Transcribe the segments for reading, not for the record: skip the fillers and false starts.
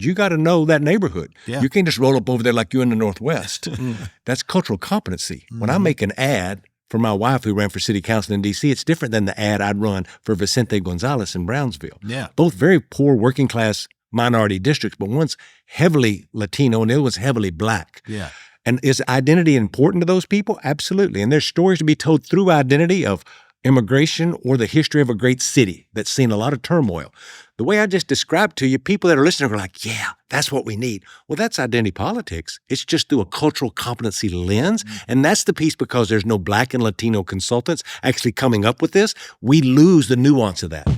You got to know that neighborhood. Yeah. You can't just roll up over there like you're in the Northwest. That's cultural competency. When I make an ad for my wife who ran for city council in D.C., it's different than the ad I'd run for Vicente Gonzalez in Brownsville. Yeah. Both very poor working class minority districts, but one's heavily Latino and the other one's heavily Black. Yeah. And is identity important to those people? Absolutely. And there's stories to be told through identity of immigration or the history of a great city that's seen a lot of turmoil. The way I just described to you, people that are listening are like, yeah, that's what we need. Well, that's identity politics. It's just through a cultural competency lens. And that's the piece, because there's no Black and Latino consultants actually coming up with this. We lose the nuance of that.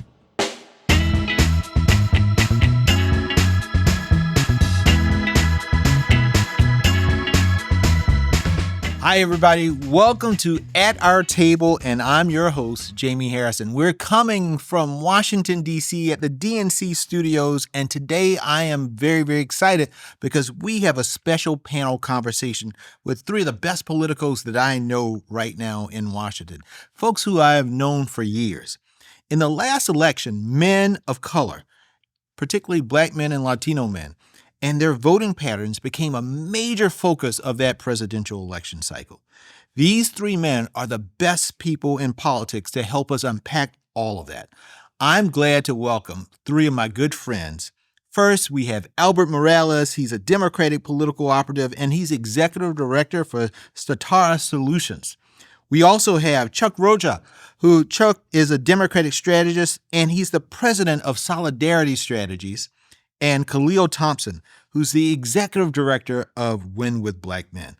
Hi, everybody. Welcome to At Our Table, and I'm your host, Jamie Harrison. We're coming from Washington, D.C. at the DNC studios, and today I am very, very excited because we have a special panel conversation with three of the best politicos that I know right now in Washington, folks who I have known for years. In the last election, men of color, particularly Black men and Latino men, and their voting patterns became a major focus of that presidential election cycle. These three men are the best people in politics to help us unpack all of that. I'm glad to welcome three of my good friends. First, we have Albert Morales. He's a Democratic political operative, and he's executive director for Statara Solutions. We also have Chuck Rocha, who Chuck is a Democratic strategist, and he's the president of Solidarity Strategies, and Khalil Thompson, who's the executive director of Win with Black Men.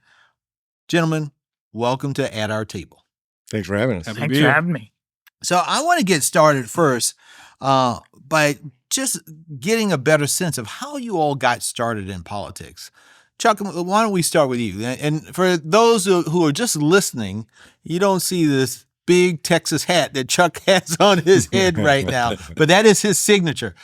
Gentlemen, welcome to At Our Table. Thanks for having us. Thanks for having me. So I want to get started first by just getting a better sense of how you all got started in politics. Chuck, why don't we start with you? And for those who are just listening, you don't see this big Texas hat that Chuck has on his head right now, but that is his signature.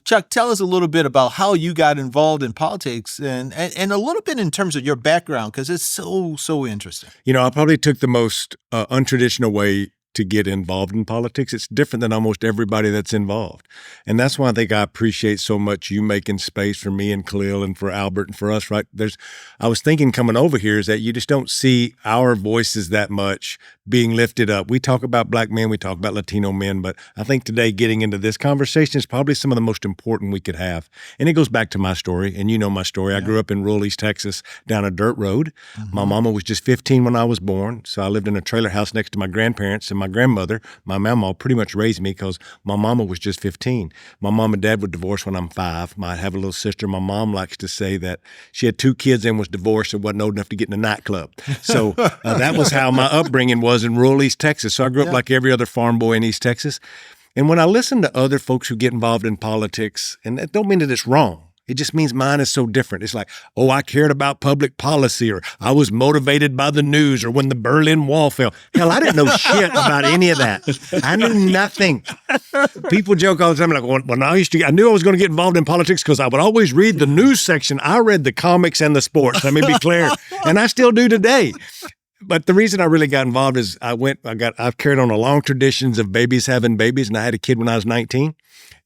Chuck, tell us a little bit about how you got involved in politics and a little bit in terms of your background, because it's so interesting. You know, I probably took the most untraditional way to get involved in politics. It's different than almost everybody that's involved. And that's why I think I appreciate so much you making space for me and Khalil and for Albert and for us, right? I was thinking coming over here is that you just don't see our voices that much being lifted up. We talk about Black men, we talk about Latino men, but I think today getting into this conversation is probably some of the most important we could have. And it goes back to my story, and you know my story. Yeah. I grew up in rural East Texas down a dirt road. Mm-hmm. My mama was just 15 when I was born, so I lived in a trailer house next to my grandparents, and my grandmother, my mama, pretty much raised me because my mama was just 15. My mom and dad were divorced when I'm 5. I have a little sister. My mom likes to say that she had 2 kids and was divorced and wasn't old enough to get in a nightclub. So that was how my upbringing was in rural East Texas. So I grew up like every other farm boy in East Texas. And when I listen to other folks who get involved in politics, and that don't mean that it's wrong, it just means mine is so different. It's like, oh, I cared about public policy, or I was motivated by the news, or when the Berlin Wall fell. Hell, I didn't know shit about any of that. I knew nothing. People joke all the time, like, well, I knew I was going to get involved in politics because I would always read the news section. I read the comics and the sports. Let me be clear. And I still do today. But the reason I really got involved is I've carried on a long traditions of babies having babies, and I had a kid when I was 19.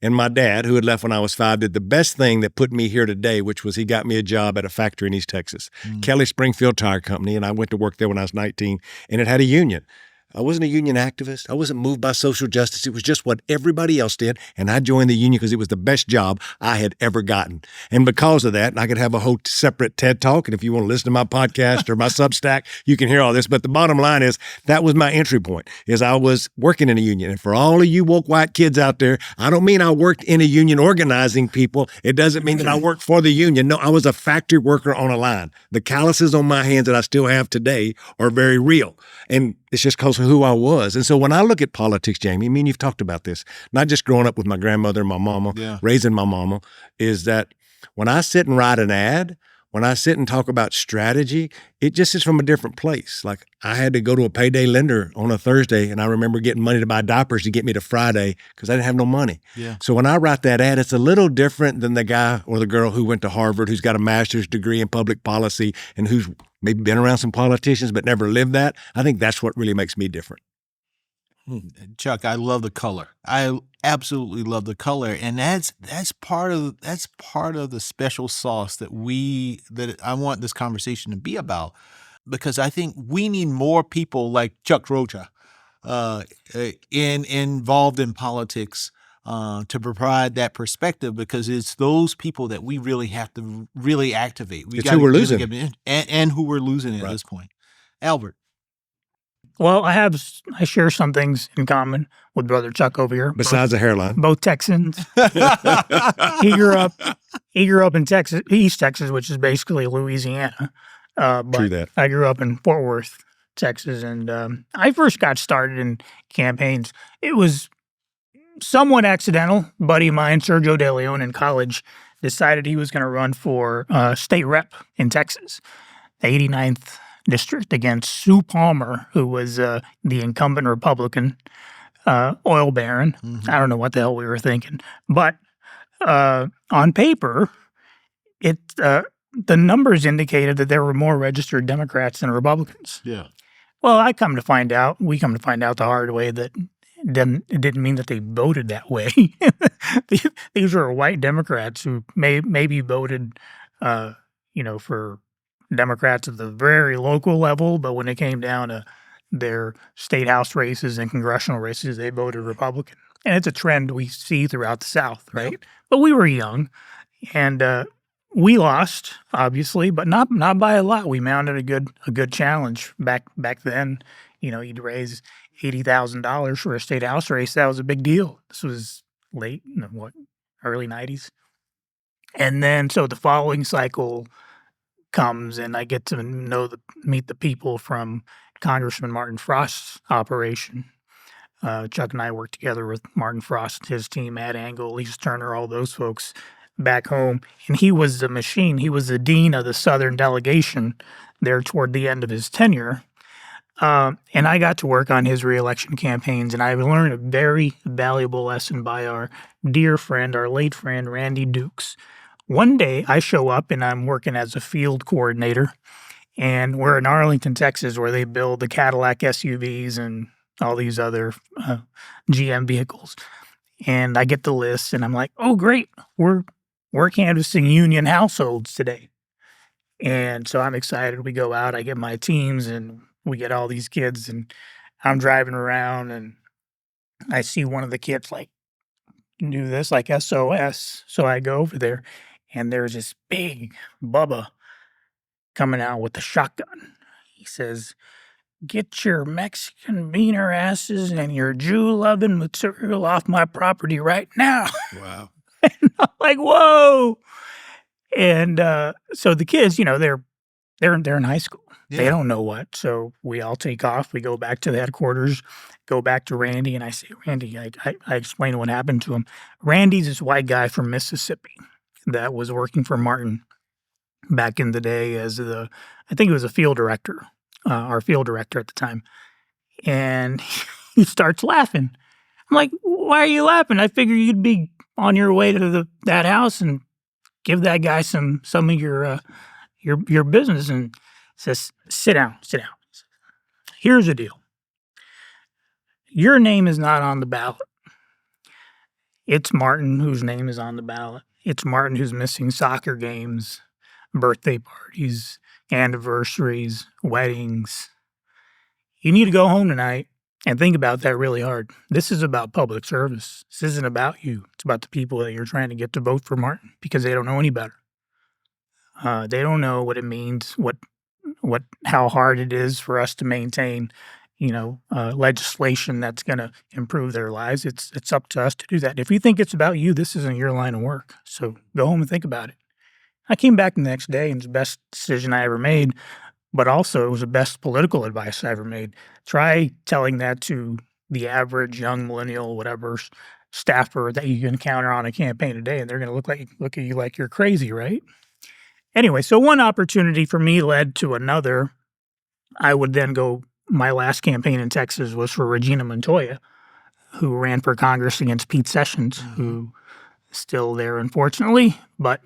And my dad, who had left when I was 5, did the best thing that put me here today, which was he got me a job at a factory in East Texas, Kelly Springfield Tire Company, and I went to work there when I was 19, and it had a union. I wasn't a union activist. I wasn't moved by social justice. It was just what everybody else did. And I joined the union because it was the best job I had ever gotten. And because of that, I could have a whole separate TED Talk. And if you want to listen to my podcast or my Substack, you can hear all this. But the bottom line is that was my entry point, is I was working in a union. And for all of you woke white kids out there, I don't mean I worked in a union organizing people. It doesn't mean that I worked for the union. No, I was a factory worker on a line. The calluses on my hands that I still have today are very real. And it's just because of who I was. And so when I look at politics, Jamie, I mean, you've talked about this, not just growing up with my grandmother and my mama, raising my mama, is that when I sit and write an ad, when I sit and talk about strategy, it just is from a different place. Like I had to go to a payday lender on a Thursday, and I remember getting money to buy diapers to get me to Friday because I didn't have no money. Yeah. So when I write that ad, it's a little different than the guy or the girl who went to Harvard, who's got a master's degree in public policy and who's maybe been around some politicians but never lived that. I think that's what really makes me different. Chuck, I love the color. I absolutely love the color, and that's part of the special sauce that I want this conversation to be about, because I think we need more people like Chuck Rocha involved in politics to provide that perspective, because it's those people that we really have to really activate. It's who we're losing. And who we're losing at this point. Albert. Well, I share some things in common with Brother Chuck over here. Besides the hairline. Both Texans. He grew up in Texas, East Texas, which is basically Louisiana. But True that. I grew up in Fort Worth, Texas, and I first got started in campaigns. It was somewhat accidental. A buddy of mine, Sergio De Leon, in college, decided he was going to run for state rep in Texas, the 89th district, against Sue Palmer, who was the incumbent Republican oil baron. Mm-hmm. I don't know what the hell we were thinking. But on paper, the numbers indicated that there were more registered Democrats than Republicans. Yeah. Well, we come to find out the hard way that it didn't mean that they voted that way. These were white Democrats who maybe voted, for Democrats at the very local level, but when it came down to their state house races and congressional races, they voted Republican. And it's a trend we see throughout the South, right? Yep. But we were young, and we lost, obviously, but not by a lot. We mounted a good challenge back then. You'd raise $80,000 for a state house race. That was a big deal. This was late in the early 90s. And then so the following cycle comes, and I get to meet the people from Congressman Martin Frost's operation. Chuck and I worked together with Martin Frost, his team, Matt Angle, Lisa Turner, all those folks back home. And he was the machine. He was the dean of the Southern delegation there toward the end of his tenure. And I got to work on his reelection campaigns, and I learned a very valuable lesson by our dear friend, our late friend, Randy Dukes. One day I show up and I'm working as a field coordinator, and we're in Arlington, Texas, where they build the Cadillac SUVs and all these other GM vehicles. And I get the list and I'm like, oh, great. We're canvassing union households today. And so I'm excited. We go out, I get my teams, and we get all these kids, and I'm driving around and I see one of the kids do this like SOS. So I go over there. And there's this big Bubba coming out with a shotgun. He says, "Get your Mexican beaner asses and your Jew-loving material off my property right now." Wow. And I'm like, whoa. And so the kids, they're in high school. Yeah. They don't know what. So we all take off. We go back to the headquarters, go back to Randy, and I say, Randy, I explain what happened to him. Randy's this white guy from Mississippi that was working for Martin back in the day as I think he was a field director, our field director at the time. And he starts laughing. I'm like, why are you laughing? I figure you'd be on your way to that house and give that guy some of your business. And says, sit down. Here's the deal. Your name is not on the ballot. It's Martin whose name is on the ballot. It's Martin who's missing soccer games, birthday parties, anniversaries, weddings. You need to go home tonight and think about that really hard. This is about public service. This isn't about you. It's about the people that you're trying to get to vote for Martin, because they don't know any better. They don't know what it means, how hard it is for us to maintain, legislation that's going to improve their lives. It's up to us to do that. If you think it's about you, this isn't your line of work. So go home and think about it. I came back the next day, and it's the best decision I ever made, but also it was the best political advice I ever made. Try telling that to the average young millennial, whatever, staffer that you encounter on a campaign today, and they're going to look at you like you're crazy, right? Anyway, so one opportunity for me led to another. I would then go. My last campaign in Texas was for Regina Montoya, who ran for Congress against Pete Sessions, who is still there, unfortunately. But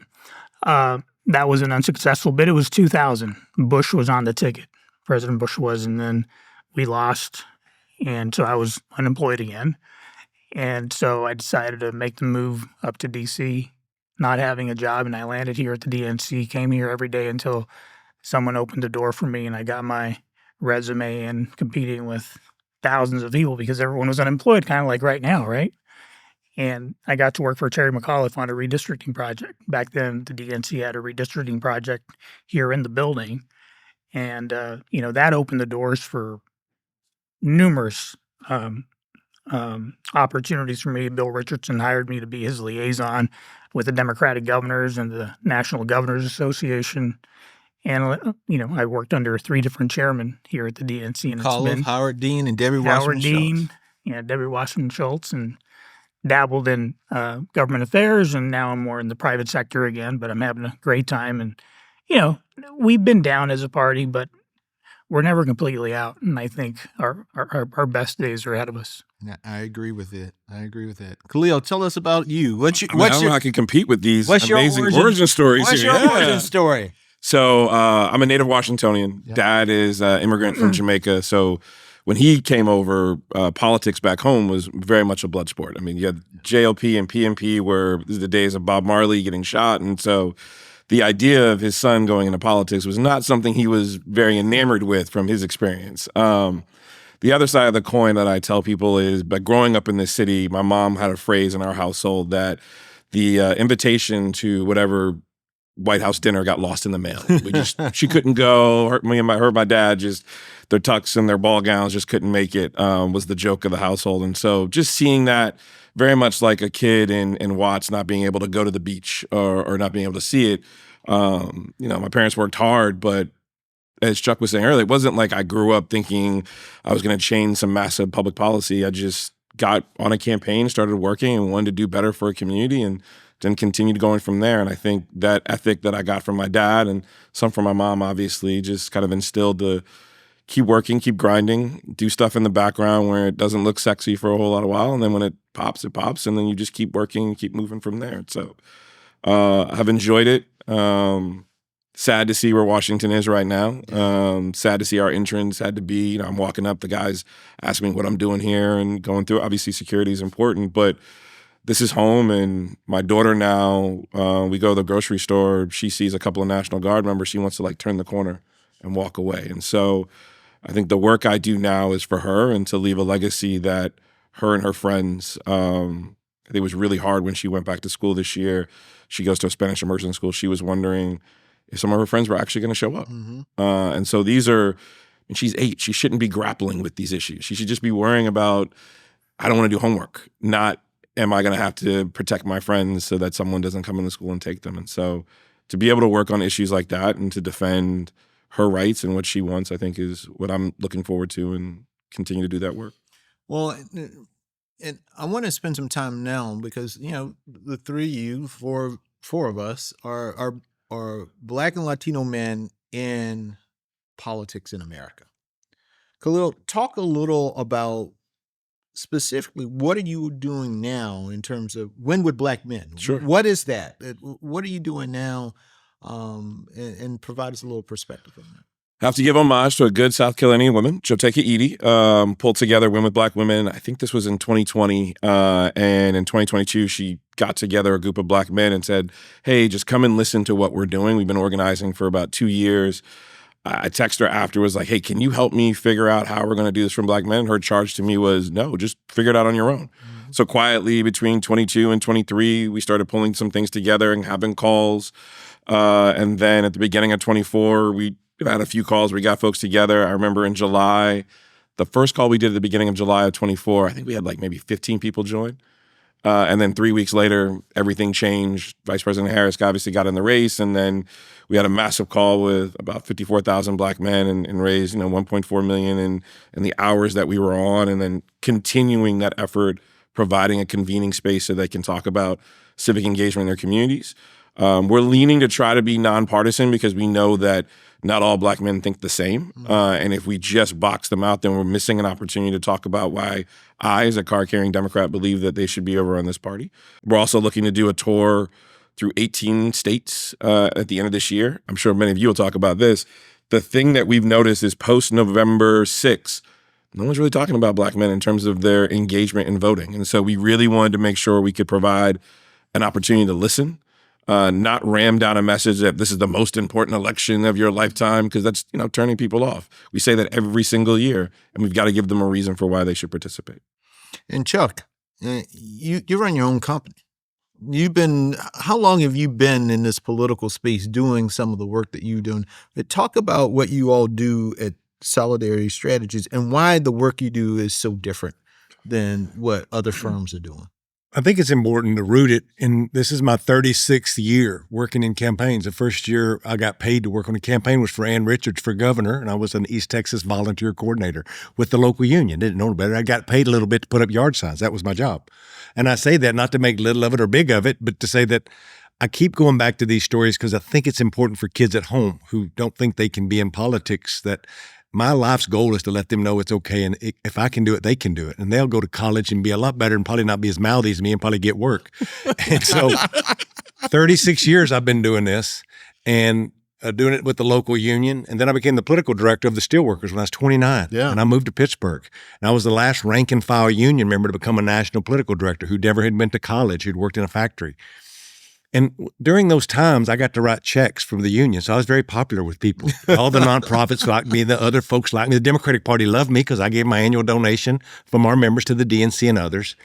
that was an unsuccessful bid. It was 2000. Bush was on the ticket. President Bush was, and then we lost. And so I was unemployed again. And so I decided to make the move up to DC, not having a job. And I landed here at the DNC, came here every day until someone opened the door for me and I got my resume and competing with thousands of people because everyone was unemployed, kind of like right now, right? And I got to work for Terry McAuliffe on a redistricting project. Back then, the DNC had a redistricting project here in the building. And, that opened the doors for numerous opportunities for me. Bill Richardson hired me to be his liaison with the Democratic governors and the National Governors Association. And, I worked under 3 different chairmen here at the DNC. And McAuliffe, Howard Dean, and Debbie Howard Wasserman Dean, Schultz. Debbie Wasserman Schultz, and dabbled in government affairs. And now I'm more in the private sector again, but I'm having a great time. And, we've been down as a party, but we're never completely out. And I think our best days are ahead of us. I agree with it. Khalil, tell us about you. I don't know I can compete with these amazing origin stories What's here. your origin story? So I'm a native Washingtonian. Yep. Dad is an immigrant from Jamaica. So when he came over, politics back home was very much a blood sport. I mean, you had JLP and PNP were the days of Bob Marley getting shot. And so the idea of his son going into politics was not something he was very enamored with from his experience. The other side of the coin that I tell people is, by growing up in this city, my mom had a phrase in our household that the invitation to whatever White House dinner got lost in the mail. She couldn't go. Her and my dad, just their tux and their ball gowns just couldn't make it, was the joke of the household. And so just seeing that, very much like a kid in Watts not being able to go to the beach or not being able to see it. My parents worked hard, but as Chuck was saying earlier, it wasn't like I grew up thinking I was going to change some massive public policy. I just got on a campaign, started working, and wanted to do better for a community, and then continued going from there. And I think that ethic that I got from my dad and some from my mom, obviously, just kind of instilled to keep working, keep grinding, do stuff in the background where it doesn't look sexy for a whole lot of while. And then when it pops, and then you just keep working and keep moving from there. So I've enjoyed it. Sad to see where Washington is right now. Sad to see our interns had to be, I'm walking up, the guys ask me what I'm doing here and going through. Obviously, security is important, but this is home. And my daughter now, we go to the grocery store. She sees a couple of National Guard members. She wants to turn the corner and walk away. And so I think the work I do now is for her and to leave a legacy that her and her friends, I think it was really hard when she went back to school this year. She goes to a Spanish immersion school. She was wondering if some of her friends were actually going to show up. And so and she's 8. She shouldn't be grappling with these issues. She should just be worrying about, I don't want to do homework, not am I going to have to protect my friends so that someone doesn't come into school and take them. And so to be able to work on issues like that and to defend her rights and what she wants, I think is what I'm looking forward to, and continue to do that work. Well, and I want to spend some time now because, the 3 of you, 4 of us are Black and Latino men in politics in America. Khalil, talk a little about specifically what are you doing now in terms of Win with Black Men? Sure. What is that? What are you doing now? And provide us a little perspective on that. I have to give homage to a good South Carolinian woman, Choteka Edie, pulled together Win with Black Women. I think this was in 2020. And in 2022, she got together a group of Black men and said, hey, just come and listen to what we're doing. We've been organizing for about 2 years. I texted her afterwards, like, hey, can you help me figure out how we're going to do this from Black men? Her charge to me was, no, just figure it out on your own. So quietly between 22 and 23, we started pulling some things together and having calls. And then at the beginning of 24, we had a few calls. We got folks together. I remember in July, the first call we did at the beginning of July of 24, I think we had maybe 15 people join. And then 3 weeks later, everything changed. Vice President Harris obviously got in the race. And then we had a massive call with about 54,000 Black men and raised, $1.4 million in the hours that we were on. And then continuing that effort, providing a convening space so they can talk about civic engagement in their communities. We're leaning to try to be nonpartisan because we know that not all Black men think the same. And if we just box them out, then we're missing an opportunity to talk about why I, as a card-carrying Democrat, believe that they should be over on this party. We're also looking to do a tour through 18 states at the end of this year. I'm sure many of you will talk about this. The thing that we've noticed is post-November 6th, no one's really talking about Black men in terms of their engagement in voting. And so we really wanted to make sure we could provide an opportunity to listen, not ram down a message that this is the most important election of your lifetime, because that's, turning people off. We say that every single year, and we've got to give them a reason for why they should participate. And Chuck, you run your own company. How long have you been in this political space doing some of the work that you're doing? But talk about what you all do at Solidarity Strategies and why the work you do is so different than what other firms are doing. I think it's important to root it in, this is my 36th year working in campaigns. The first year I got paid to work on a campaign was for Ann Richards for governor, and I was an East Texas volunteer coordinator with the local union. Didn't know better. I got paid a little bit to put up yard signs. That was my job. And I say that not to make little of it or big of it, but to say that I keep going back to these stories because I think it's important for kids at home who don't think they can be in politics, that my life's goal is to let them know it's okay. And if I can do it, they can do it. And they'll go to college and be a lot better and probably not be as mouthy as me and probably get work. And so 36 years I've been doing this and doing it with the local union. And then I became the political director of the Steelworkers when I was 29. Yeah. And I moved to Pittsburgh. And I was the last rank and file union member to become a national political director who never had been to college, who'd worked in a factory. And during those times, I got to write checks from the union. So I was very popular with people. All the nonprofits liked me. The other folks liked me. The Democratic Party loved me because I gave my annual donation from our members to the DNC and others.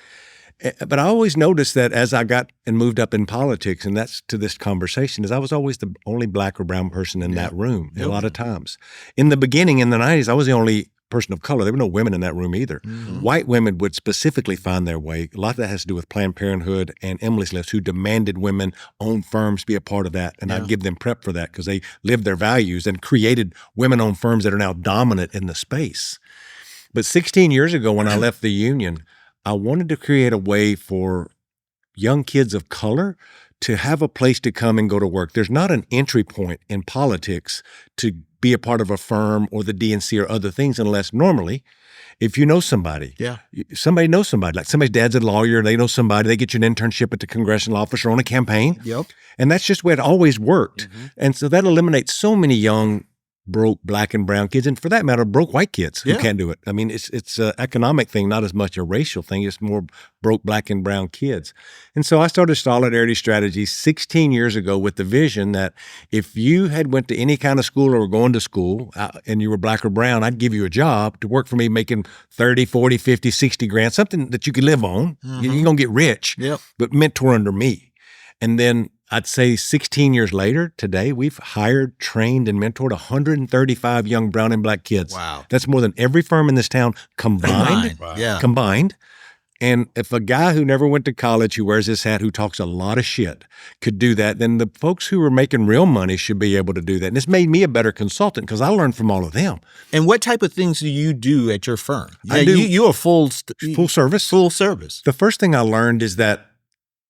But I always noticed that as I got and moved up in politics, and that's to this conversation, is I was always the only Black or brown person in that room a lot of times. In the beginning, in the 90s, I was the only person of color. There were no women in that room either. Mm-hmm. White women would specifically find their way. A lot of that has to do with Planned Parenthood and Emily's List, who demanded women own firms be a part of that. And I'd give them prep for that because they lived their values and created women-owned firms that are now dominant in the space. But 16 years ago when I left the union, I wanted to create a way for young kids of color to have a place to come and go to work. There's not an entry point in politics to be a part of a firm or the DNC or other things unless normally, if you know somebody, somebody knows somebody. Like somebody's dad's a lawyer, they know somebody, they get you an internship at the Congressional office or on a campaign. Yep. And that's just the way it always worked. Mm-hmm. And so that eliminates so many young broke Black and brown kids, and for that matter, broke white kids who can't do it. I mean, it's an economic thing, not as much a racial thing. It's more broke Black and brown kids. And so I started Solidarity Strategies 16 years ago with the vision that if you had went to any kind of school or were going to school and you were Black or brown, I'd give you a job to work for me making 30, 40, 50, 60 grand, something that you could live on. Mm-hmm. You're going to get rich, but mentor under me. And then I'd say 16 years later, today, we've hired, trained, and mentored 135 young brown and Black kids. Wow. That's more than every firm in this town combined. Wow. Yeah. Combined. And if a guy who never went to college, who wears this hat, who talks a lot of shit, could do that, then the folks who are making real money should be able to do that. And it's made me a better consultant because I learned from all of them. And what type of things do you do at your firm? I do. You're full service. Full service. The first thing I learned is that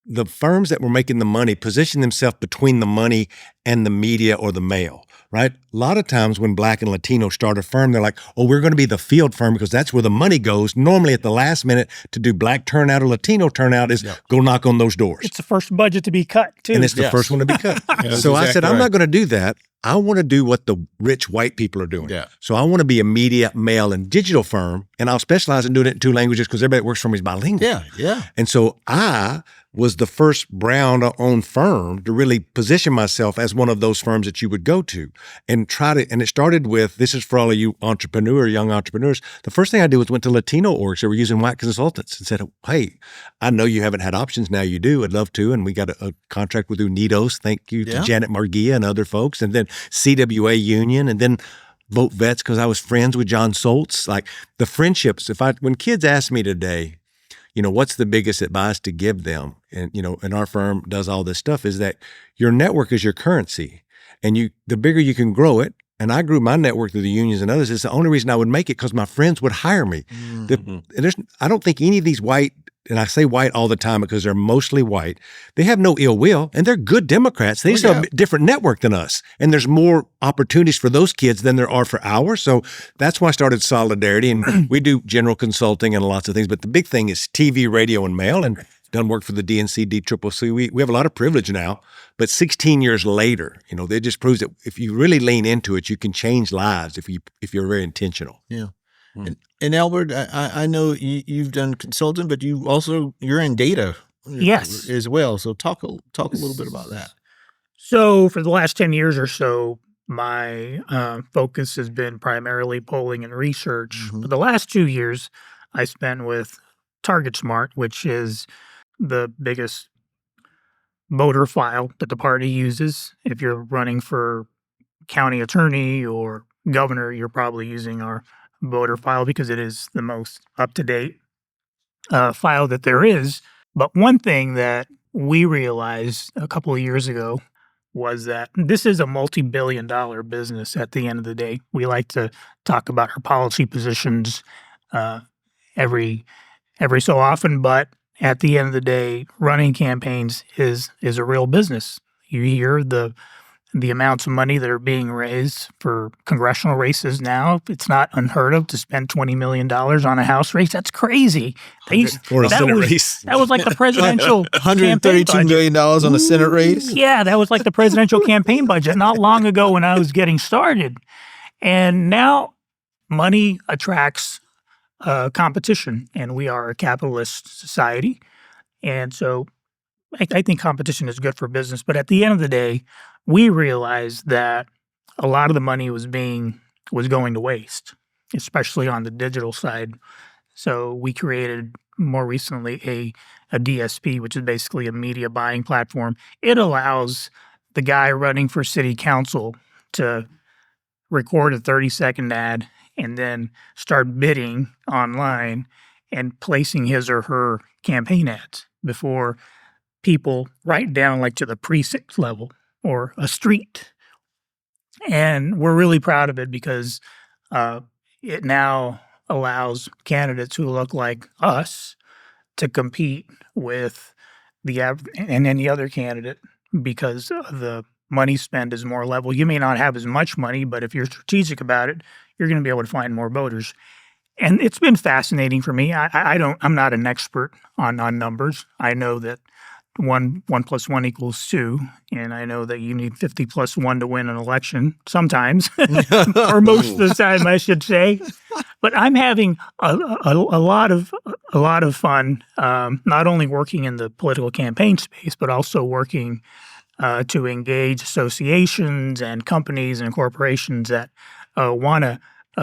the firms that were making the money position themselves between the money and the media or the mail, right? A lot of times when Black and Latino start a firm, they're like, oh, we're going to be the field firm because that's where the money goes. Normally at the last minute to do Black turnout or Latino turnout is go knock on those doors. It's the first budget to be cut, too. And it's the first one to be cut. So I said, I'm not going to do that. I want to do what the rich white people are doing. Yeah. So I want to be a media, mail, and digital firm, and I'll specialize in doing it in 2 languages because everybody that works for me is bilingual. Yeah. And so I was the first brown-owned firm to really position myself as one of those firms that you would go to and try to, and it started with, this is for all of you young entrepreneurs, the first thing I did was went to Latino orgs that were using white consultants and said, hey, I know you haven't had options, now you do, I'd love to, and we got a contract with Unidos, thank you to Janet Marguia and other folks, and then CWA Union, and then Vote Vets because I was friends with John Soltz. Like the friendships, when kids ask me today, what's the biggest advice to give them? And, and our firm does all this stuff is that your network is your currency and the bigger you can grow it. And I grew my network through the unions and others. It's the only reason I would make it because my friends would hire me. Mm-hmm. I don't think any of these white, and I say white all the time because they're mostly white, they have no ill will and they're good Democrats. They just have a different network than us. And there's more opportunities for those kids than there are for ours. So that's why I started Solidarity. And we do general consulting and lots of things. But the big thing is TV, radio, and mail. And done work for the DNC, DCCC. We have a lot of privilege now. But 16 years later, that just proves that if you really lean into it, you can change lives if you're very intentional. Yeah. And Albert, I know you've done consulting, but you're in data, Yes, as well. So talk a little bit about that. So for the last 10 years or so, my focus has been primarily polling and research. Mm-hmm. For the last 2 years, I spent with TargetSmart, which is the biggest voter file that the party uses. If you're running for county attorney or governor, you're probably using our voter file because it is the most up-to-date file that there is. But one thing that we realized a couple of years ago was that this is a multi-billion-dollar business at the end of the day. We like to talk about our policy positions every so often, but at the end of the day, running campaigns is a real business. You hear the amounts of money that are being raised for congressional races now. It's not unheard of to spend $20 million on a House race. That's crazy. Or a Senate race. That was like the presidential $132 million on a Senate race? Yeah, that was like the presidential campaign budget not long ago when I was getting started. And now money attracts competition, and we are a capitalist society. And so I think competition is good for business. But at the end of the day, we realized that a lot of the money was going to waste, especially on the digital side. So we created more recently a DSP, which is basically a media buying platform. It allows the guy running for city council to record a 30-second ad and then start bidding online and placing his or her campaign ads before people right down like to the precinct level or a street. And we're really proud of it because it now allows candidates who look like us to compete with and any other candidate because the money spent is more level. You may not have as much money, but if you're strategic about it, you're going to be able to find more voters. And it's been fascinating for me. I'm not an expert on numbers. I know that 1 + 1 = 2, and I know that you need 50 + 1 to win an election sometimes, or most of the time, I should say. But I'm having a lot of fun, not only working in the political campaign space, but also working to engage associations and companies and corporations that want to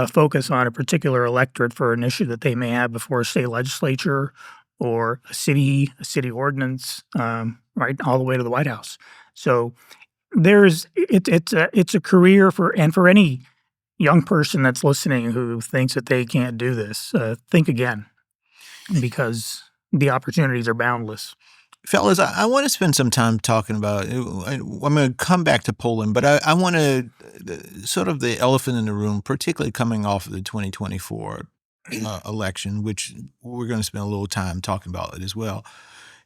focus on a particular electorate for an issue that they may have before a state legislature or a city ordinance, right, all the way to the White House. So it's a career for any young person that's listening who thinks that they can't do this. Think again, because the opportunities are boundless. Fellas, I want to spend some time talking about, I'm going to come back to Poland, but I want to, sort of the elephant in the room, particularly coming off of the 2024 election, which we're going to spend a little time talking about it as well,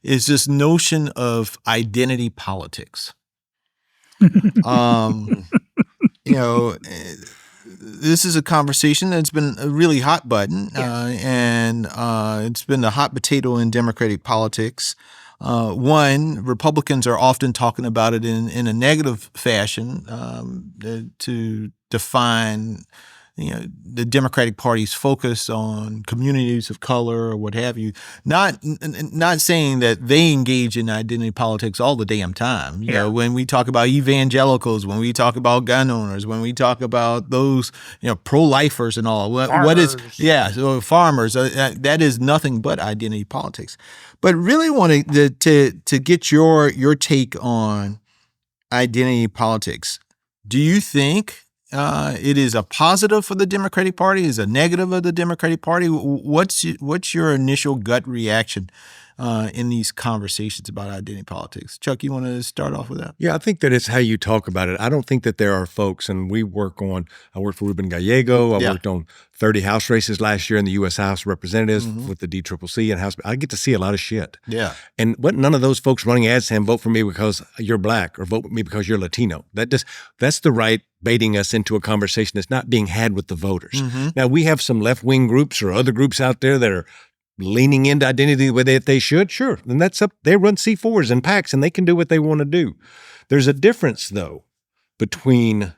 is this notion of identity politics. This is a conversation that's been a really hot button, and it's been a hot potato in Democratic politics. Republicans are often talking about it in a negative fashion to define, the Democratic Party's focus on communities of color or what have you. Not saying that they engage in identity politics all the damn time. You know, when we talk about evangelicals, when we talk about gun owners, when we talk about those, pro-lifers and all, so farmers, that is nothing but identity politics. But really wanted to get your take on identity politics. Do you think it is a positive for the Democratic Party? Is a negative of the Democratic Party? What's your initial gut reaction in these conversations about identity politics? Chuck, you want to start off with that? Yeah, I think that it's how you talk about it. I don't think that there are folks, and I worked for Ruben Gallego. I worked on 30 House races last year in the U.S. House of Representatives with the DCCC and House. I get to see a lot of shit. Yeah. And none of those folks running ads saying, vote for me because you're black or vote for me because you're Latino. That's the right baiting us into a conversation that's not being had with the voters. Mm-hmm. Now, we have some left-wing groups or other groups out there that are leaning into identity the way that they should. Sure. And that's up. They run C4s and PACs and they can do what they want to do. There's a difference, though, between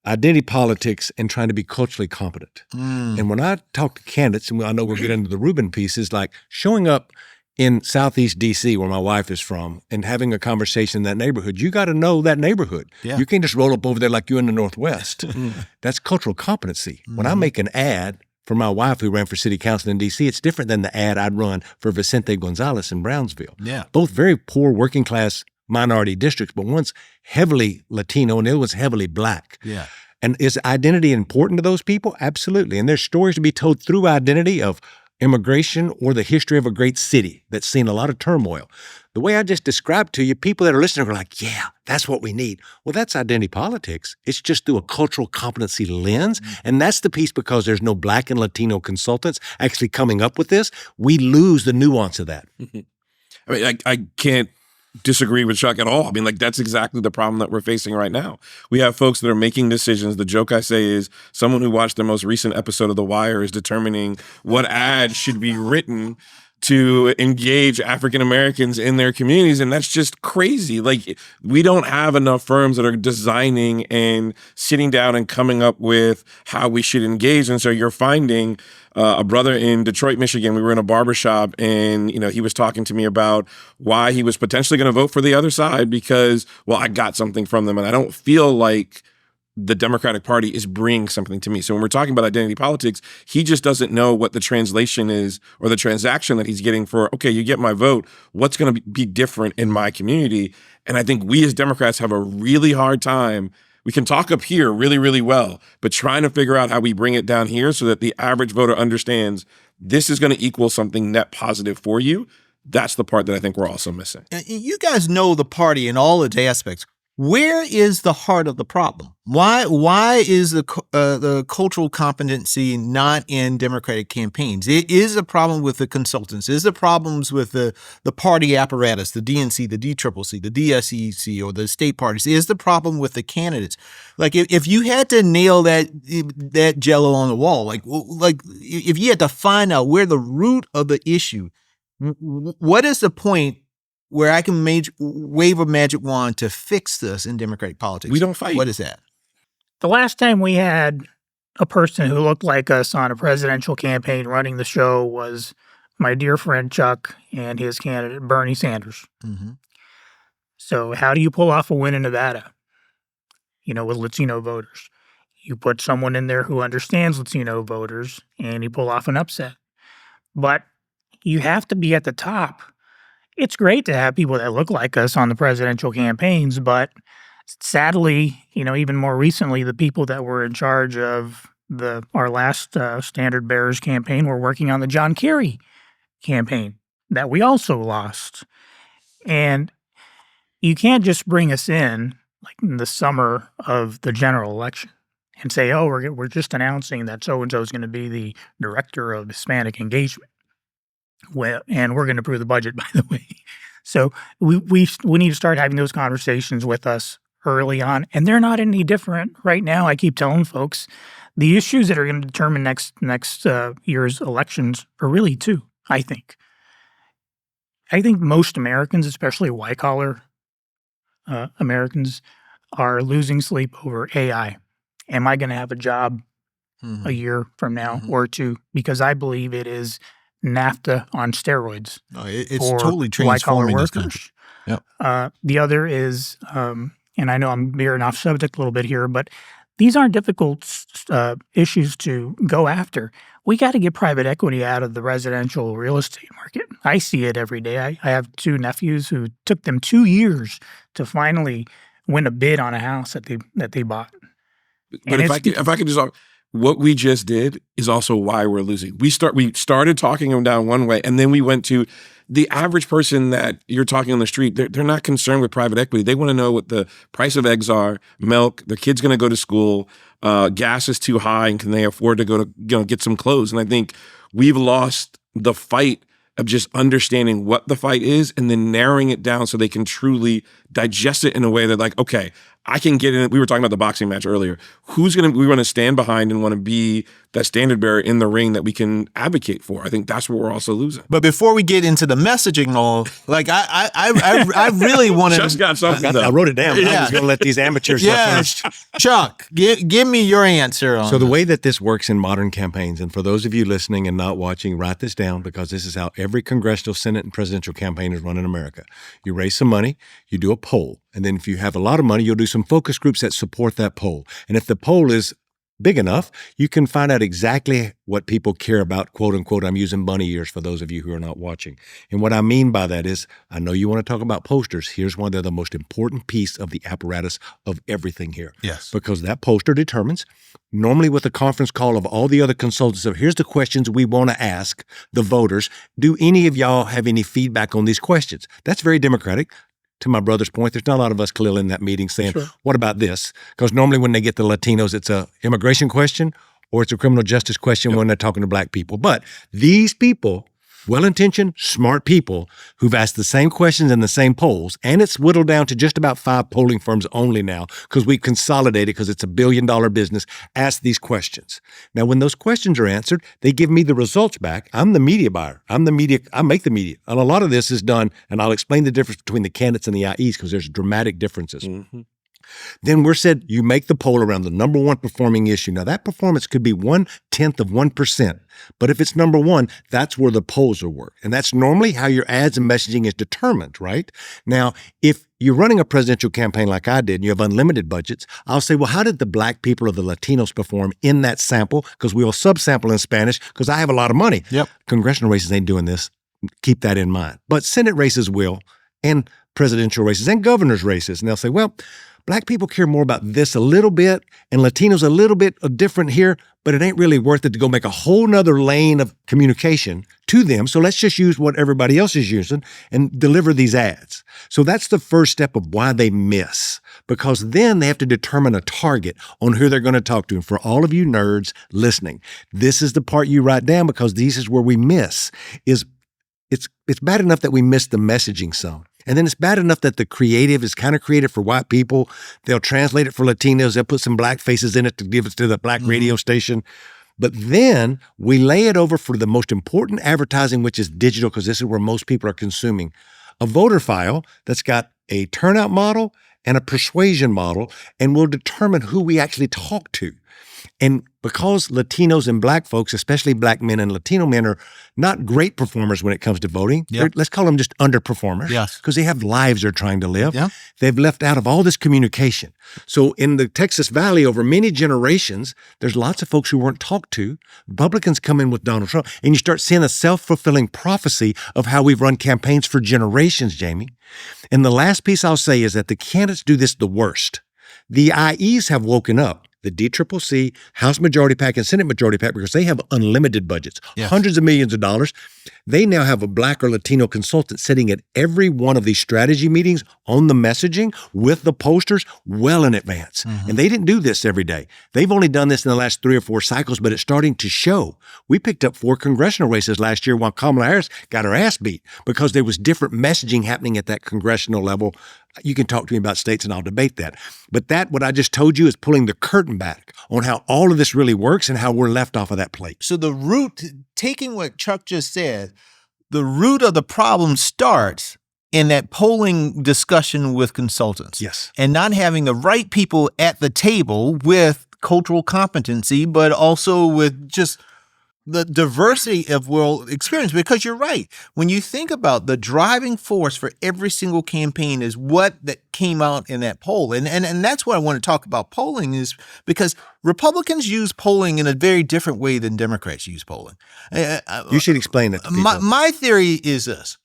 identity politics and trying to be culturally competent. And when I talk to candidates, and I know we'll get into the Rubin pieces, like showing up in Southeast DC, where my wife is from, and having a conversation in that neighborhood, you got to know that neighborhood. Yeah. You can't just roll up over there like you're in the Northwest. That's cultural competency. When I make an ad for my wife who ran for city council in DC, it's different than the ad I'd run for Vicente Gonzalez in Brownsville. Yeah. Both very poor working class minority districts, but one's heavily Latino and the other one's heavily Black. Yeah. And is identity important to those people? Absolutely. And there's stories to be told through identity of immigration or the history of a great city that's seen a lot of turmoil. The way I just described to you, people that are listening are like, yeah, that's what we need. Well, that's identity politics. It's just through a cultural competency lens. And that's the piece, because there's no Black and Latino consultants actually coming up with this. We lose the nuance of that. I mean, I can't disagree with Chuck at all. I mean, like, that's exactly the problem that we're facing right now. We have folks that are making decisions. The joke I say is someone who watched the most recent episode of The Wire is determining what ad should be written to engage African Americans in their communities. And that's just crazy. Like, we don't have enough firms that are designing and sitting down and coming up with how we should engage. And so you're finding a brother in Detroit, Michigan. We were in a barbershop, and he was talking to me about why he was potentially going to vote for the other side because, well, I got something from them, and I don't feel like the Democratic Party is bringing something to me. So when we're talking about identity politics, he just doesn't know what the translation is or the transaction that he's getting for, okay, you get my vote, what's going to be different in my community? And I think we as Democrats have a really hard time. We can talk up here really, really well, but trying to figure out how we bring it down here so that the average voter understands this is going to equal something net positive for you. That's the part that I think we're also missing. You guys know the party in all its aspects. Where is the heart of the problem? Why is the cultural competency not in Democratic campaigns? It is a problem with the consultants. It is the problems with the party apparatus, the DNC, the DCCC, the DSCC, or the state parties. It is the problem with the candidates. Like, if you had to nail that jello on the wall, like if you had to find out where the root of the issue, what is the point where I can wave a magic wand to fix this in Democratic politics? We don't fight. What is that? The last time we had a person who looked like us on a presidential campaign running the show was my dear friend Chuck and his candidate, Bernie Sanders. Mm-hmm. So how do you pull off a win in Nevada, with Latino voters? You put someone in there who understands Latino voters, and you pull off an upset. But you have to be at the top. It's great to have people that look like us on the presidential campaigns, but sadly, even more recently, the people that were in charge of our last Standard Bearers campaign were working on the John Kerry campaign that we also lost. And you can't just bring us in like in the summer of the general election and say, oh, we're just announcing that so-and-so is going to be the director of Hispanic engagement. Well, and we're going to approve the budget, by the way. So we need to start having those conversations with us early on, and they're not any different right now. I keep telling folks the issues that are going to determine next year's elections are really two. I think most Americans, especially white collar Americans, are losing sleep over AI. Am I going to have a job a year from now or two? Because I believe it is NAFTA on steroids. It's totally transforming this country. Yep. The other is, and I know I'm veering off subject a little bit here, but these aren't difficult issues to go after. We got to get private equity out of the residential real estate market. I see it every day. I have two nephews who took them 2 years to finally win a bid on a house that they bought. But if I could just, what we just did is also why we're losing. We started talking them down one way, and then we went to the average person that you're talking on the street. They're not concerned with private equity. They want to know what the price of eggs are, milk, their kid's going to go to school, gas is too high, and can they afford to go to get some clothes? And I think we've lost the fight of just understanding what the fight is and then narrowing it down so they can truly digest it in a way that, like, okay, I can get in. We were talking about the boxing match earlier. We want to stand behind and want to be that standard bearer in the ring that we can advocate for. I think that's where we're also losing. But before we get into the messaging, though, like I really wanted. Chuck's got something. I wrote it down. But I was going to let these amateurs go first. Chuck, give me your answer on So the way that this works in modern campaigns, and for those of you listening and not watching, write this down because this is how every congressional, Senate, and presidential campaign is run in America. You raise some money, you do a poll, and then if you have a lot of money, you'll do some focus groups that support that poll. And if the poll is big enough, you can find out exactly what people care about, quote unquote. I'm using bunny ears for those of you who are not watching. And what I mean by that is, I know you want to talk about posters. Here's one. They're the most important piece of the apparatus of everything here. Yes. Because that poster determines, normally with a conference call of all the other consultants, of here's the questions we want to ask the voters. Do any of y'all have any feedback on these questions? That's very democratic. To my brother's point, there's not a lot of us, Khalil, in that meeting saying, what about this? Because normally when they get the Latinos, it's a immigration question or it's a criminal justice question when they're talking to black people. But these people, well-intentioned, smart people who've asked the same questions in the same polls, and it's whittled down to just about 5 polling firms only now because we've consolidated because it's $1 billion business, ask these questions. Now, when those questions are answered, they give me the results back. I'm the media buyer. I make the media. And a lot of this is done, and I'll explain the difference between the candidates and the IEs because there's dramatic differences. Mm-hmm. Then we're said you make the poll around the number one performing issue. Now, that performance could be 0.1%, but if it's number one, that's where the polls will work. And that's normally how your ads and messaging is determined, right? Now, if you're running a presidential campaign like I did and you have unlimited budgets, I'll say, well, how did the black people or the Latinos perform in that sample? Because we'll subsample in Spanish because I have a lot of money. Yep. Congressional races ain't doing this. Keep that in mind. But Senate races will, and presidential races and governor's races. And they'll say, well, black people care more about this a little bit, and Latinos a little bit different here, but it ain't really worth it to go make a whole nother lane of communication to them. So let's just use what everybody else is using and deliver these ads. So that's the first step of why they miss, because then they have to determine a target on who they're going to talk to. And for all of you nerds listening, this is the part you write down because this is where we miss. It's bad enough that we miss the messaging some. And then it's bad enough that the creative is kind of creative for white people. They'll translate it for Latinos. They'll put some black faces in it to give it to the black radio station. But then we lay it over for the most important advertising, which is digital, because this is where most people are consuming. A voter file that's got a turnout model and a persuasion model, and will determine who we actually talk to. And because Latinos and black folks, especially black men and Latino men, are not great performers when it comes to voting, let's call them just underperformers, because they have lives they're trying to live. Yeah. They've left out of all this communication. So in the Texas Valley, over many generations, there's lots of folks who weren't talked to. Republicans come in with Donald Trump, and you start seeing a self-fulfilling prophecy of how we've run campaigns for generations, Jamie. And the last piece I'll say is that the candidates do this the worst. The IEs have woken up. The DCCC, House Majority PAC, and Senate Majority PAC, because they have unlimited budgets, hundreds of millions of dollars. They now have a black or Latino consultant sitting at every one of these strategy meetings on the messaging with the posters well in advance. Mm-hmm. And they didn't do this every day. They've only done this in the last 3 or 4 cycles, but it's starting to show. We picked up 4 congressional races last year while Kamala Harris got her ass beat because there was different messaging happening at that congressional level. You can talk to me about states and I'll debate that. But what I just told you is pulling the curtain back on how all of this really works and how we're left off of that plate. So the root, taking what Chuck just said, the root of the problem starts in that polling discussion with consultants. Yes. And not having the right people at the table with cultural competency, but also with just the diversity of world experience, because you're right. When you think about the driving force for every single campaign is what that came out in that poll. And that's what I want to talk about polling, is because Republicans use polling in a very different way than Democrats use polling. You should explain it to people. My theory is this.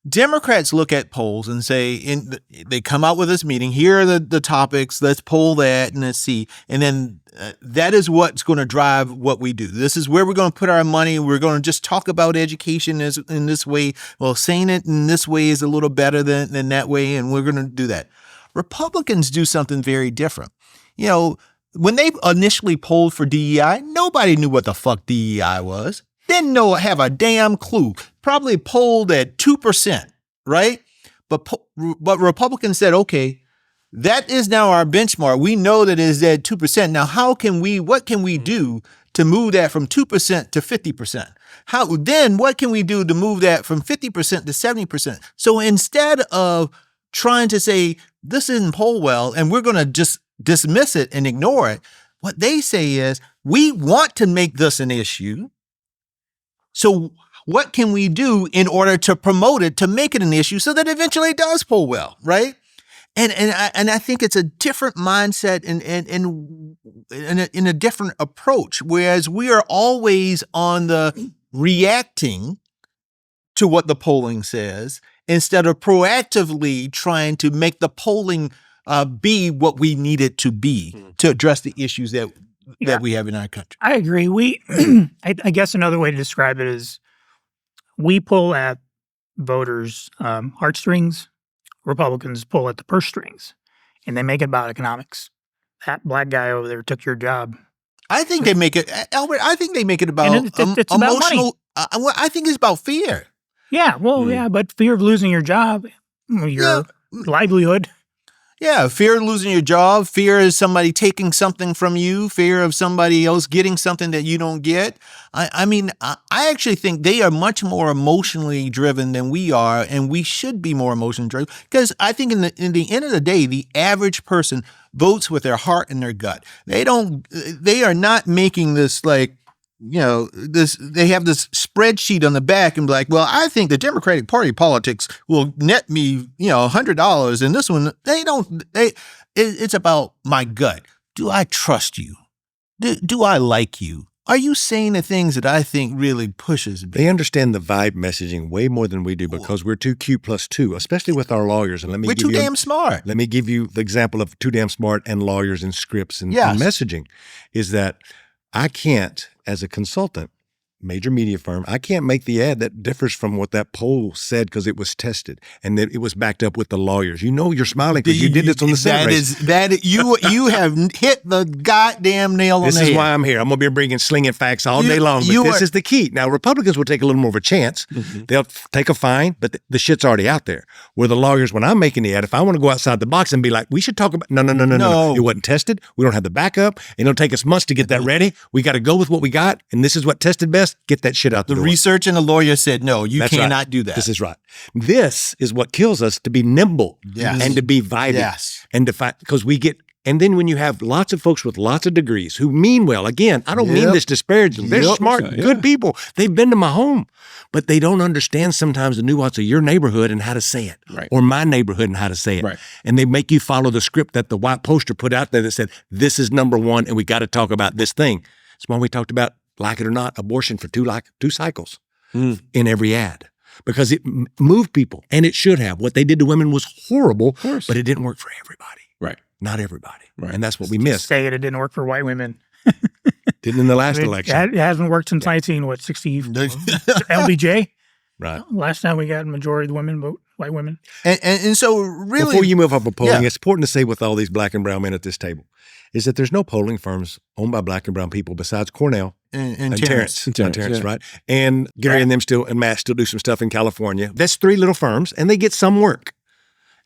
Democrats look at polls and say, they come out with this meeting, here are the topics, let's poll that and let's see. And then that is what's going to drive what we do. This is where we're going to put our money. We're going to just talk about education in this way. Well, saying it in this way is a little better than that way, and we're going to do that. Republicans do something very different. You know, when they initially polled for DEI, nobody knew what the fuck DEI was. Didn't have a damn clue. Probably polled at 2%, right? But Republicans said, okay, that is now our benchmark. We know that it is at 2%. Now, what can we do to move that from 2% to 50%? What can we do to move that from 50% to 70%? So instead of trying to say, this didn't poll well, and we're going to just dismiss it and ignore it, what they say is, we want to make this an issue. So what can we do in order to promote it, to make it an issue so that eventually it does poll well, right? And I think it's a different mindset and in a different approach, whereas we are always on the reacting to what the polling says instead of proactively trying to make the polling be what we need it to be to address the issues that we have in our country. I agree. I guess another way to describe it is we pull at voters' heartstrings. Republicans pull at the purse strings, and they make it about economics. That black guy over there took your job. I think they make it, Albert. I think they make it about it's emotional. About money. I think it's about fear. Yeah, yeah, but fear of losing your job, your livelihood. Yeah, fear of losing your job, fear of somebody taking something from you, fear of somebody else getting something that you don't get. I mean, I actually think they are much more emotionally driven than we are, and we should be more emotionally driven because I think in the end of the day, the average person votes with their heart and their gut. They are not making this like, they have this spreadsheet on the back and be like, well, I think the Democratic Party politics will net me, $100. And this one, it's about my gut. Do I trust you? Do I like you? Are you saying the things that I think really pushes me? They understand the vibe messaging way more than we do because we're too cute plus two, especially with our lawyers. And we're too damn smart. Let me give you the example of too damn smart and lawyers and scripts and messaging is that I can't, as a consultant, major media firm, I can't make the ad that differs from what that poll said because it was tested and that it was backed up with the lawyers. You're smiling because you did this on the Senate race. You have hit the goddamn nail on the head. This is why I'm here. I'm going to be bringing slinging facts all day long, but this is the key. Now, Republicans will take a little more of a chance. Mm-hmm. They'll take a fine, but the shit's already out there. Where the lawyers, when I'm making the ad, if I want to go outside the box and be like, we should talk about, no. It wasn't tested. We don't have the backup. It'll take us months to get that ready. We got to go with what we got, and this is what tested best. Get that shit out the door. Research and the lawyer said, no, you cannot do that. This is right. This is what kills us, to be nimble and to be vibing. Yes. And to fight, because we get, and then when you have lots of folks with lots of degrees who mean well, again, I don't mean this disparagingly. They're smart, good people. They've been to my home, but they don't understand sometimes the nuance of your neighborhood and how to say it, or my neighborhood and how to say it. Right. And they make you follow the script that the white poster put out there that said, this is number one, and we got to talk about this thing. It's why we talked about, like it or not, abortion for two cycles in every ad. Because it moved people, and it should have. What they did to women was horrible, but it didn't work for everybody. Right. Not everybody. Right. And that's what we missed. Say it didn't work for white women. Didn't in the last election. It hasn't worked since 60 LBJ. Right. Last time we got a majority of the women vote, white women. And so really— Before you move up a polling, it's important to say with all these black and brown men at this table, is that there's no polling firms owned by black and brown people besides Cornell and Terrence, right? And Gary and them and Matt still do some stuff in California. That's three little firms, and they get some work.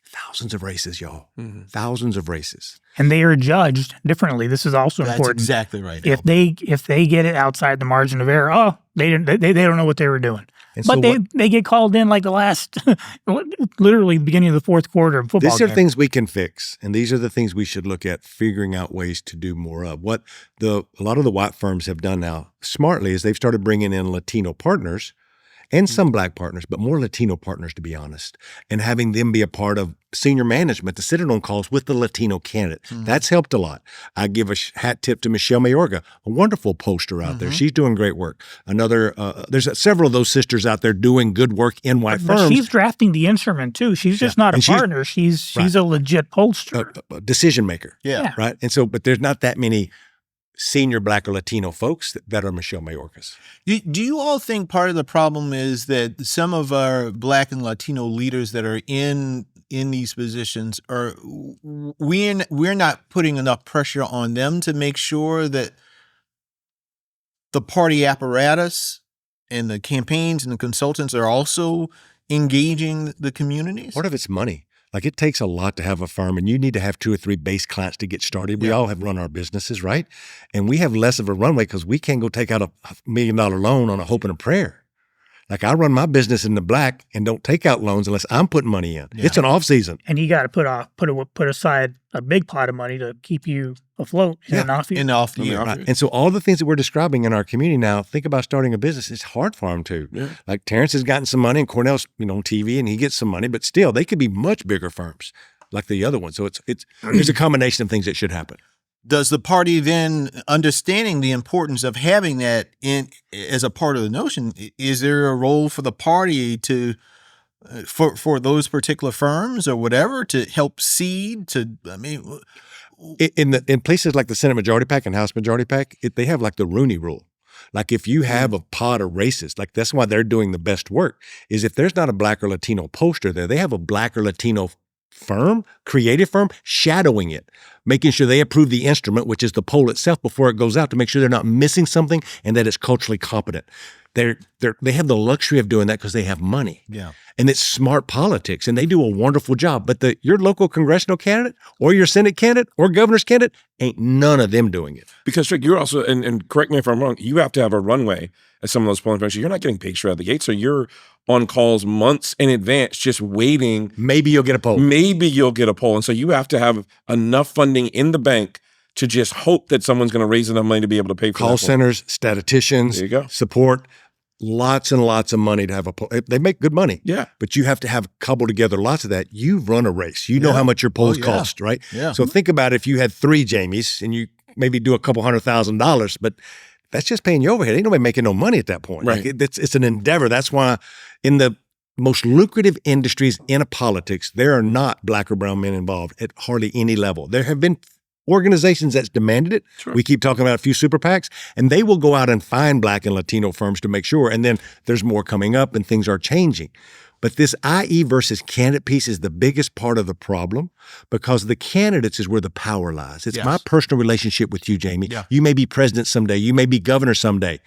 Thousands of races, y'all. Mm-hmm. Thousands of races. And they are judged differently. This is also important. That's exactly right. If they get it outside the margin of error, they don't know what they were doing. And but they get called in like the last, literally the beginning of the fourth quarter of football. These are things we can fix, and these are the things we should look at figuring out ways to do more of. What a lot of the white firms have done now smartly is they've started bringing in Latino partners and some black partners, but more Latino partners, to be honest, and having them be a part of senior management to sit in on calls with the Latino candidate. Mm-hmm. That's helped a lot. I give a hat tip to Michelle Mayorga, a wonderful poster out there. She's doing great work. There's several of those sisters out there doing good work in white firms. But she's drafting the instrument too. She's just not a partner. She's a legit pollster. A decision maker. Yeah. Right? And so, but there's not that many senior black or Latino folks that are Michelle Mayorkas. Do you all think part of the problem is that some of our black and Latino leaders that are in these positions we're not putting enough pressure on them to make sure that the party apparatus and the campaigns and the consultants are also engaging the communities? Part of it's money. Like it takes a lot to have a firm, and you need to have 2 or 3 base clients to get started. We all have run our businesses, right? And we have less of a runway because we can't go take out a $1 million loan on a hope and a prayer. Like I run my business in the black and don't take out loans unless I'm putting money in. Yeah. It's an off season. And you got to put aside a big pot of money to keep you afloat in an off season. In the off season. Right. And so all the things that we're describing in our community now, think about starting a business. It's hard for them to. Yeah. Like Terrence has gotten some money and Cornell's, on TV and he gets some money, but still they could be much bigger firms like the other one. So it's there's a combination of things that should happen. Does the party then, understanding the importance of having that in as a part of the notion, is there a role for the party to for those particular firms or whatever to help seed? In places like the Senate Majority PAC and House Majority PAC, they have like the Rooney Rule. Like if you have a pod of racists, like that's why they're doing the best work. Is if there's not a Black or Latino poster there, they have a Black or Latino firm, creative firm, shadowing it, making sure they approve the instrument, which is the poll itself, before it goes out to make sure they're not missing something and that it's culturally competent. They have the luxury of doing that because they have money. Yeah. And it's smart politics, and they do a wonderful job. But your local congressional candidate or your Senate candidate or governor's candidate, ain't none of them doing it. Because, Rick, you're also, and correct me if I'm wrong, you have to have a runway at some of those polling functions. You're not getting paid straight out of the gate, so you're on calls months in advance just waiting. Maybe you'll get a poll. And so you have to have enough funding in the bank to just hope that someone's going to raise enough money to be able to pay for call centers, statisticians, there you go. Support. Lots and lots of money to have a poll. They make good money. Yeah. But you have to have cobbled together lots of that. You run a race. You know how much your polls cost, right? Yeah. So think about if you had 3 Jamies and you maybe do a couple $100,000, but that's just paying your overhead. Ain't nobody making no money at that point. Right. Like it's an endeavor. That's why in the most lucrative industries in politics, there are not Black or brown men involved at hardly any level. There have been organizations that's demanded it. Sure. We keep talking about a few super PACs, and they will go out and find Black and Latino firms to make sure. And then there's more coming up and things are changing. But this IE versus candidate piece is the biggest part of the problem because the candidates is where the power lies. It's my personal relationship with you, Jamie. Yeah. You may be president someday. You may be governor someday.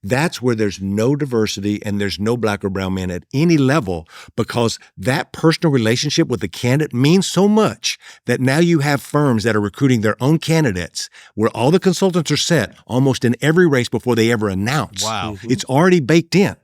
That's where there's no diversity and there's no Black or brown men at any level because that personal relationship with the candidate means so much that now you have firms that are recruiting their own candidates where all the consultants are set almost in every race before they ever announce. Wow. It's already baked in.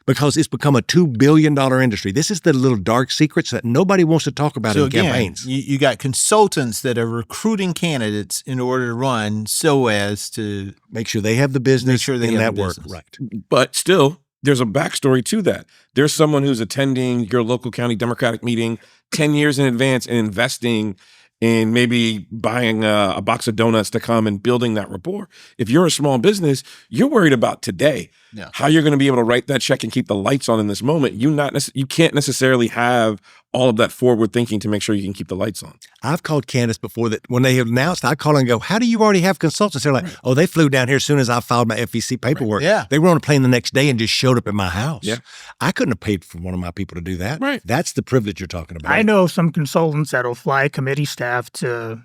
Because it's become a $2 billion industry. This is the little dark secrets that nobody wants to talk about in campaigns. You got consultants that are recruiting candidates in order to run so as to make sure they have the business in that work. Right. But still, there's a backstory to that. There's someone who's attending your local county Democratic meeting 10 years in advance and investing in maybe buying a box of donuts to come and building that rapport. If you're a small business, you're worried about today, how you're going to be able to write that check and keep the lights on in this moment. You can't necessarily have all of that forward thinking to make sure you can keep the lights on. I've called candidates before that when they announced, I call and go, how do you already have consultants? They're like, oh, they flew down here as soon as I filed my FEC paperwork. Right. Yeah. They were on a plane the next day and just showed up at my house. Yeah. I couldn't have paid for one of my people to do that. Right. That's the privilege you're talking about. I know some consultants that'll fly committee staff to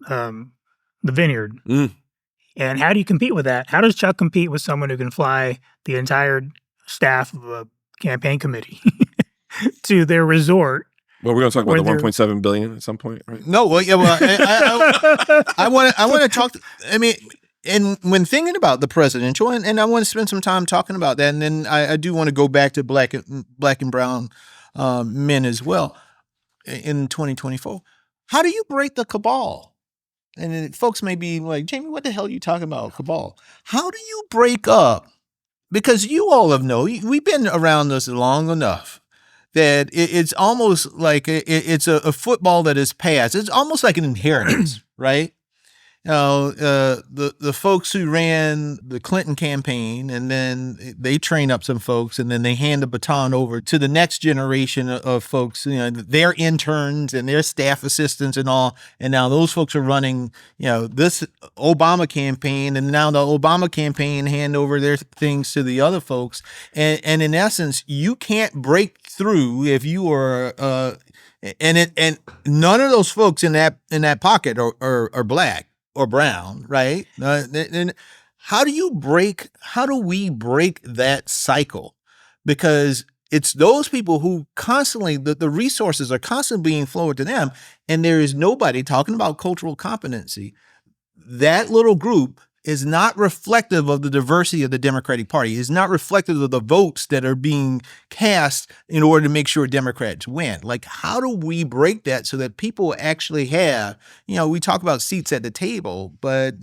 the Vineyard. And how do you compete with that? How does Chuck compete with someone who can fly the entire staff of a campaign committee to their resort? Well, we're going to talk about the $1.7 billion at some point, right? No, well, yeah, well, I want to talk. And when thinking about the presidential, and I want to spend some time talking about that, and then I do want to go back to black and brown men as well in 2024. How do you break the cabal? And then folks may be like, Jamie, what the hell are you talking about, cabal? How do you break up? Because you all have known, we've been around this long enough that it's almost like it's a football that is passed. It's almost like an inheritance, right? The folks who ran the Clinton campaign, and then they train up some folks, and then they hand the baton over to the next generation of folks, their interns and their staff assistants and all. And now those folks are running, this Obama campaign, and now the Obama campaign hand over their things to the other folks. And in essence, you can't break through if you are, and none of those folks in that pocket are black or brown, right? And how do we break that cycle? Because it's those people who constantly, the resources are constantly being flowed to them, and there is nobody talking about cultural competency. That little group is not reflective of the diversity of the Democratic Party. It's not reflective of the votes that are being cast in order to make sure Democrats win. Like, how do we break that so that people actually have, we talk about seats at the table, but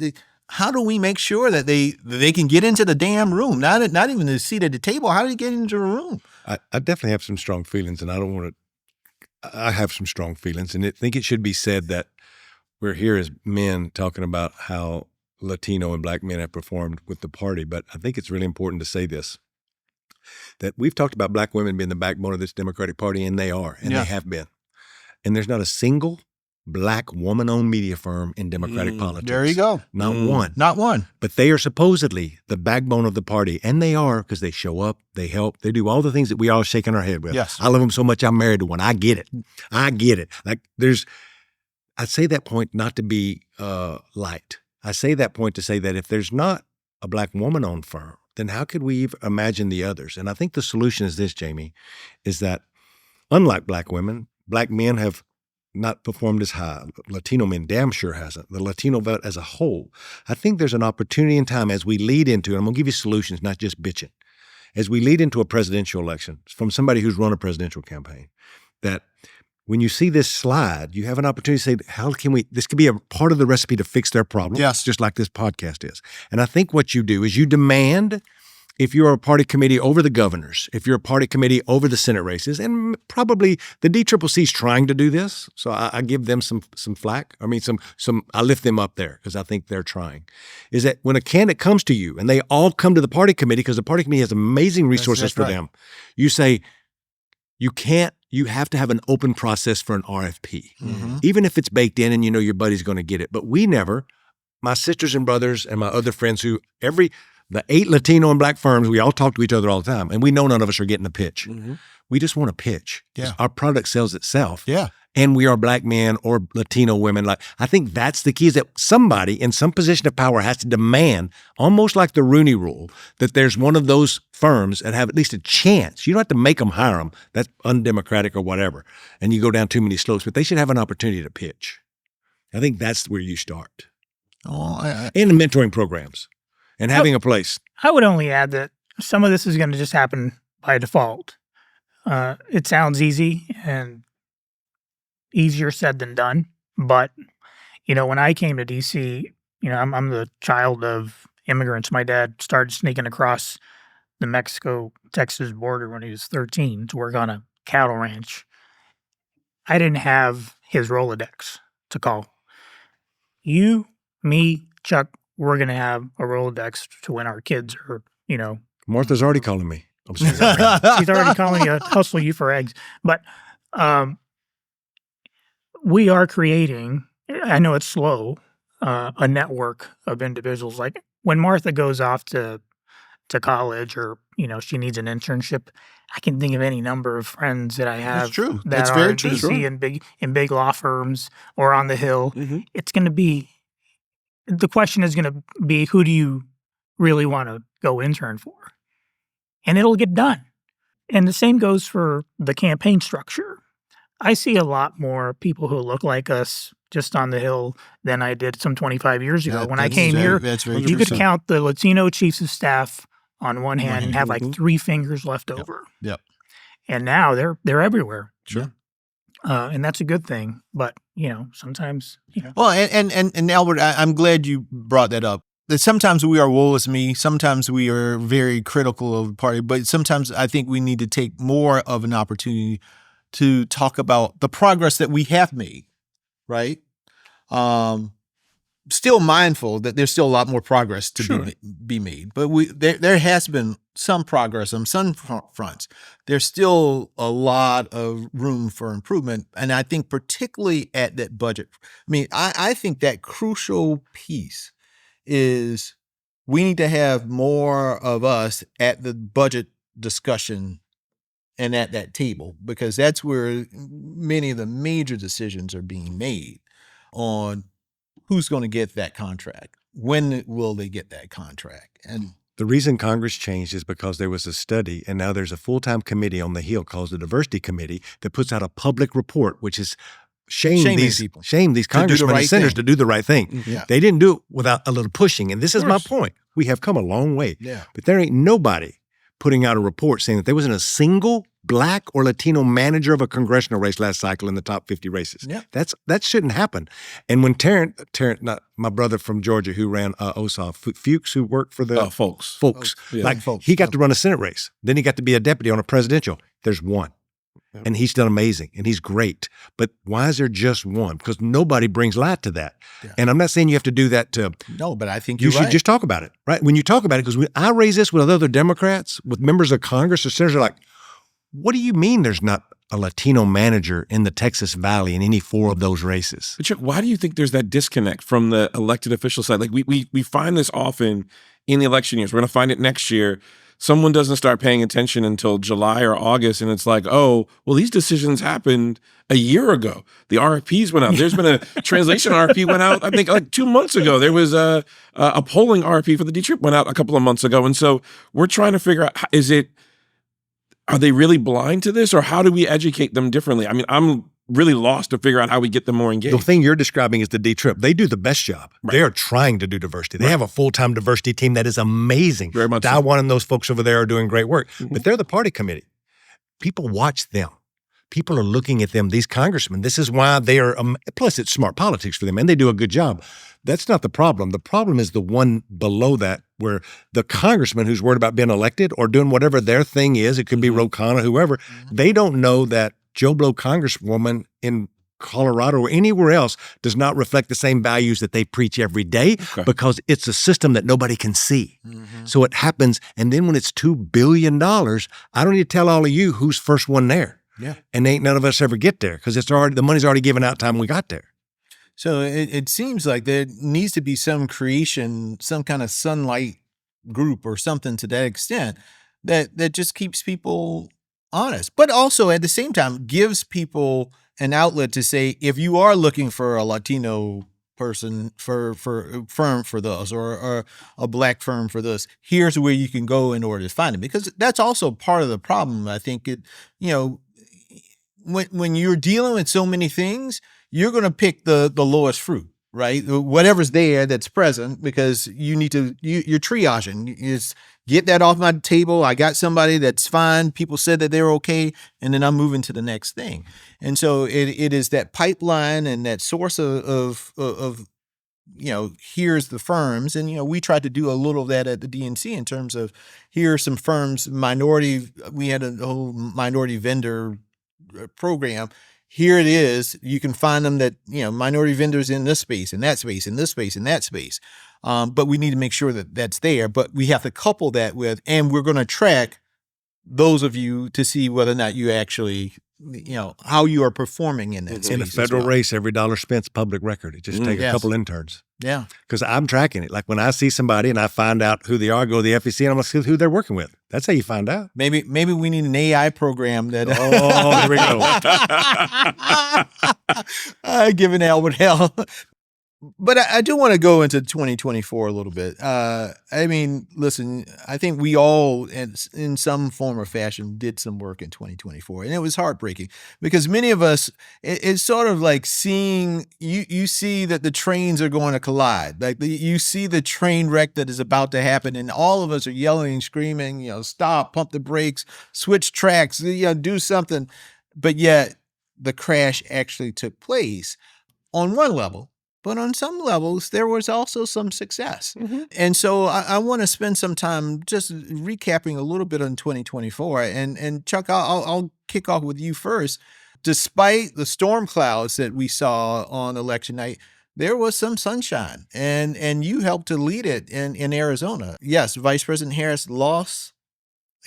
how do we make sure that they can get into the damn room? Not even the seat at the table. How do they get into the room? I definitely have some strong feelings, and I have some strong feelings, and I think it should be said that we're here as men talking about how Latino and Black men have performed with the party, but I think it's really important to say this, that we've talked about Black women being the backbone of this Democratic Party, and they are, and they have been. And there's not a single Black woman-owned media firm in Democratic politics. There you go. Not one. Not one. But they are supposedly the backbone of the party, and they are, because they show up, they help, they do all the things that we all shaking our head with. Yes. I love them so much I'm married to one. I get it. Like I say that point not to be light. I say that point to say that if there's not a Black woman-owned firm, then how could we even imagine the others? And I think the solution is this, Jamie, is that unlike Black women, Black men have not performed as high. Latino men damn sure hasn't. The Latino vote as a whole. I think there's an opportunity in time as we lead into, and I'm going to give you solutions, not just bitching, as we lead into a presidential election from somebody who's run a presidential campaign, that when you see this slide, you have an opportunity to say, how can this could be a part of the recipe to fix their problem, just like this podcast is. And I think what you do is you demand, if you're a party committee over the governors, if you're a party committee over the Senate races, and probably the DCCC is trying to do this, so I give them some flack. I mean, I lift them up there because I think they're trying, is that when a candidate comes to you and they all come to the party committee because the party committee has amazing resources for them, you say, you have to have an open process for an RFP, even if it's baked in and you know your buddy's going to get it. But my sisters and brothers and my other friends the 8 Latino and Black firms, we all talk to each other all the time, and we know none of us are getting a pitch. We just want a pitch. Yeah. Our product sells itself. Yeah. And we are Black men or Latino women. I think that's the key, is that somebody in some position of power has to demand, almost like the Rooney Rule, that there's one of those firms that have at least a chance. You don't have to make them hire them. That's undemocratic or whatever. And you go down too many slopes, but they should have an opportunity to pitch. I think that's where you start. And the mentoring programs and having a place. I would only add that some of this is going to just happen by default. It sounds easy and easier said than done. But, when I came to D.C., I'm the child of immigrants. My dad started sneaking across the Mexico-Texas border when he was 13 to work on a cattle ranch. I didn't have his Rolodex to call. You, me, Chuck, we're going to have a Rolodex to when our kids are, Martha's already calling me. I'm sorry. She's already calling you, hustle you for eggs. But we are creating, I know it's slow, a network of individuals. Like when Martha goes off to college or, she needs an internship, I can think of any number of friends that I have. That's true. That That's are very in true. DC in big law firms or on the Hill. It's going to be, the question is going to be, who do you really want to go intern for? And it'll get done. And the same goes for the campaign structure. I see a lot more people who look like us just on the Hill than I did some 25 years ago. When I came here, you could count the Latino chiefs of staff on one hand and have like 3 fingers left over. Yep. And now they're everywhere. Sure. And that's a good thing. But, sometimes, Well, and Albert, I'm glad you brought that up. That sometimes we are woe is me. Sometimes we are very critical of the party. But sometimes I think we need to take more of an opportunity to talk about the progress that we have made, right? Still mindful that there's still a lot more progress to be made. But there has been some progress on some fronts. There's still a lot of room for improvement. And I think particularly at that budget. I mean, I think that crucial piece is we need to have more of us at the budget discussion and at that table, because that's where many of the major decisions are being made on who's going to get that contract, when will they get that contract, and The reason Congress changed is because there was a study, and now there's a full-time committee on the Hill called the Diversity Committee that puts out a public report, which is shame these congressmen and senators to do the right thing. Yeah. They didn't do it without a little pushing. And this is my point. We have come a long way. Yeah. But there ain't nobody putting out a report saying that there wasn't a single Black or Latino manager of a congressional race last cycle in the top 50 races. Yeah. That shouldn't happen. And when Terrence, not my brother from Georgia who ran OSOF, Fuchs, who worked for the Folks. Yeah. He got to run a Senate race. Then he got to be a deputy on a presidential. There's one. Yeah. And he's done amazing and he's great. But why is there just one? Because nobody brings light to that. Yeah. And I'm not saying you have to do that to. No, but I think you should just talk about it, right? When you talk about it, because when I raise this with other Democrats, with members of Congress or senators, are like, what do you mean there's not a Latino manager in the Texas Valley in any 4 of those races? But Chuck, why do you think there's that disconnect from the elected official side? Like we find this often in the election years. We're going to find it next year. Someone doesn't start paying attention until July or August, and it's like, oh, well, these decisions happened a year ago. The RFPs went out. There's been a translation RFP went out, I think, like 2 months ago. There was a polling RFP for the D-Trip went out a couple of months ago. And so we're trying to figure out, are they really blind to this, or how do we educate them differently? I mean, I'm really lost to figure out how we get them more engaged. The thing you're describing is the D-Trip. They do the best job. Right. They are trying to do diversity. They have a full-time diversity team that is amazing. Very much Dawan and those folks over there are doing great work. Mm-hmm. But they're the party committee. People watch them. People are looking at them, these congressmen. This is why they are, plus it's smart politics for them, and they do a good job. That's not the problem. The problem is the one below that, where the congressman who's worried about being elected or doing whatever their thing is, it could be Rocha, whoever, they don't know that Joe Blow congresswoman in Colorado or anywhere else does not reflect the same values that they preach every day, because it's a system that nobody can see. Mm-hmm. So it happens. And then when it's $2 billion, I don't need to tell all of you who's first one there. Yeah. And ain't none of us ever get there, because the money's already given out time we got there. So it seems like there needs to be some creation, some kind of sunlight group or something to that extent that just keeps people honest, but also at the same time gives people an outlet to say, if you are looking for a Latino person for a firm for this, or a Black firm for this, here's where you can go in order to find it. Because that's also part of the problem. I think when you're dealing with so many things, you're going to pick the lowest fruit, right? Whatever's there that's present, because you're triaging. It's get that off my table. I got somebody that's fine. People said that they're okay. And then I'm moving to the next thing. And so it is that pipeline and that source of here's the firms. And, we tried to do a little of that at the DNC in terms of, here are some firms, we had a whole minority vendor program. Here it is. You can find them that, minority vendors in this space, in that space, in this space, in that space. But we need to make sure that that's there. But we have to couple that with, and we're going to track those of you to see whether or not you actually, how you are performing in that space. In a federal race, every dollar spent's public record. It just takes a couple interns. Yeah. Because I'm tracking it. Like when I see somebody and I find out who they are, I go to the FEC and I'm going to see who they're working with. That's how you find out. Maybe we need an AI program that. Oh, here we go. Giving Albert hell. But I do want to go into 2024 a little bit. Listen, I think we all, in some form or fashion, did some work in 2024. And it was heartbreaking because many of us, it's sort of like seeing, you see that the trains are going to collide. Like you see the train wreck that is about to happen, and all of us are yelling and screaming, stop, pump the brakes, switch tracks, do something. But yet the crash actually took place on one level. But on some levels, there was also some success. Mm-hmm. And so I want to spend some time just recapping a little bit on 2024. And Chuck, I'll kick off with you first. Despite the storm clouds that we saw on election night, there was some sunshine. And you helped to lead it in Arizona. Yes, Vice President Harris lost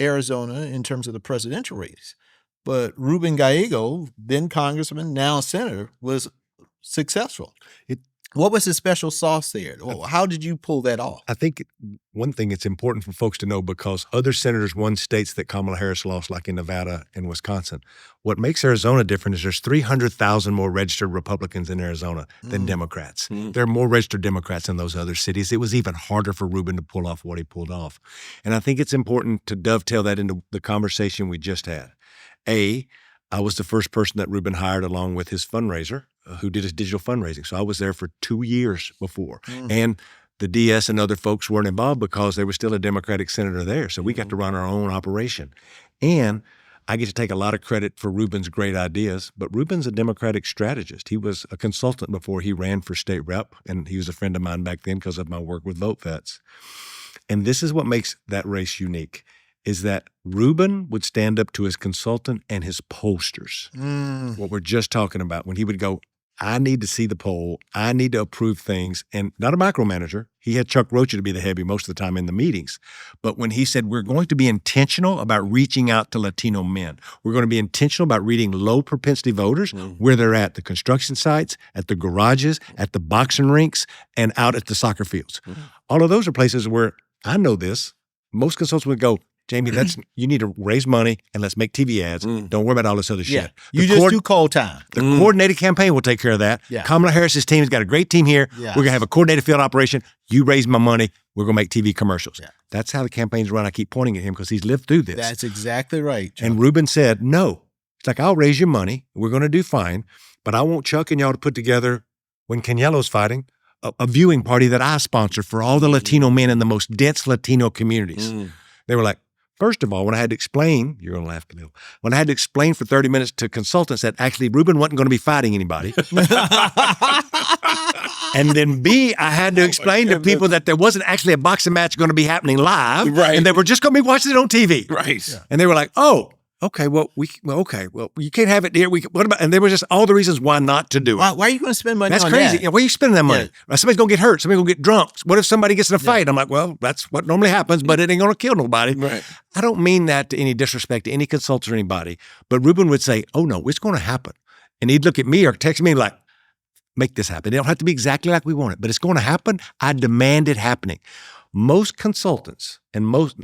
Arizona in terms of the presidential race. But Ruben Gallego, then congressman, now senator, was successful. What was the special sauce there? How did you pull that off? I think one thing it's important for folks to know, because other senators won states that Kamala Harris lost, like in Nevada and Wisconsin. What makes Arizona different is there's 300,000 more registered Republicans in Arizona than Democrats. There are more registered Democrats in those other cities. It was even harder for Rubin to pull off what he pulled off. And I think it's important to dovetail that into the conversation we just had. I was the first person that Rubin hired along with his fundraiser, who did his digital fundraising. So I was there for 2 years before. And the DS and other folks weren't involved because there was still a Democratic senator there. So we got to run our own operation. And I get to take a lot of credit for Rubin's great ideas, but Rubin's a Democratic strategist. He was a consultant before he ran for state rep, and he was a friend of mine back then because of my work with Vote Vets. And this is what makes that race unique, is that Rubin would stand up to his consultant and his pollsters, what we're just talking about, when he would go, I need to see the poll, I need to approve things, and not a micromanager. He had Chuck Rocha to be the heavy most of the time in the meetings. But when he said, we're going to be intentional about reaching out to Latino men, we're going to be intentional about reading low propensity voters where they're at, the construction sites, at the garages, at the boxing rinks, and out at the soccer fields. All of those are places where, I know this, most consultants would go, Jamie, you need to raise money and let's make TV ads. Don't worry about all this other shit. You just do cold time. The coordinated campaign will take care of that. Kamala Harris's team's got a great team here. We're going to have a coordinated field operation. You raise my money. We're going to make TV commercials. That's how the campaign's run. I keep pointing at him because he's lived through this. That's exactly right, Chuck. And Rubin said, no. It's like, I'll raise your money. We're going to do fine. But I want Chuck and y'all to put together, when Caniello's fighting, a viewing party that I sponsor for all the Latino men in the most dense Latino communities. They were like, first of all, when I had to explain, you're going to laugh, Khalil, when I had to explain for 30 minutes to consultants that actually Rubin wasn't going to be fighting anybody. And then B, I had to explain to people that there wasn't actually a boxing match going to be happening live. And they were just going to be watching it on TV. And they were like, oh, okay, well, you can't have it here. What about? And there were just all the reasons why not to do it. Why are you going to spend money on that? That's crazy. Yeah, why are you spending that money? Somebody's going to get hurt. Somebody's going to get drunk. What if somebody gets in a fight? I'm like, well, that's what normally happens, but it ain't going to kill nobody. I don't mean that to any disrespect to any consultant or anybody, but Rubin would say, oh, no, it's going to happen. And he'd look at me or text me like, make this happen. It don't have to be exactly like we want it, but it's going to happen. I demand it happening. Most consultants and most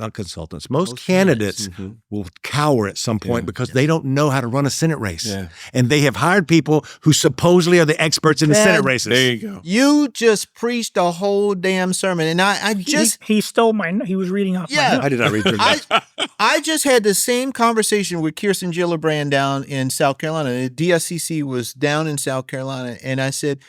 candidates will cower at some point because they don't know how to run a Senate race. And they have hired people who supposedly are the experts in the Senate races. There you go. You just preached a whole damn sermon. And I just... He stole he was reading off my notes. I did not read your notes. I just had the same conversation with Kirsten Gillibrand down in South Carolina. The DSCC was down in South Carolina. And I said,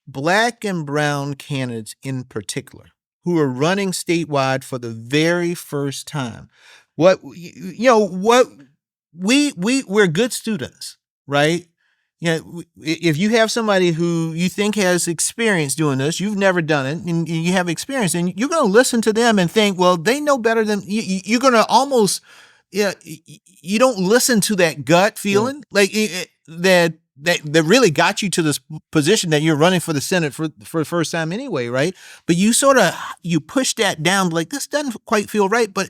Black and brown candidates in particular, who are running statewide for the very first time. We're good students, right? If you have somebody who you think has experience doing this, you've never done it, and you have experience, and you're going to listen to them and think, well, they know better than you. You're going to almost, you don't listen to that gut feeling, like that really got you to this position that you're running for the Senate for the first time anyway, right? But you push that down, like, this doesn't quite feel right, but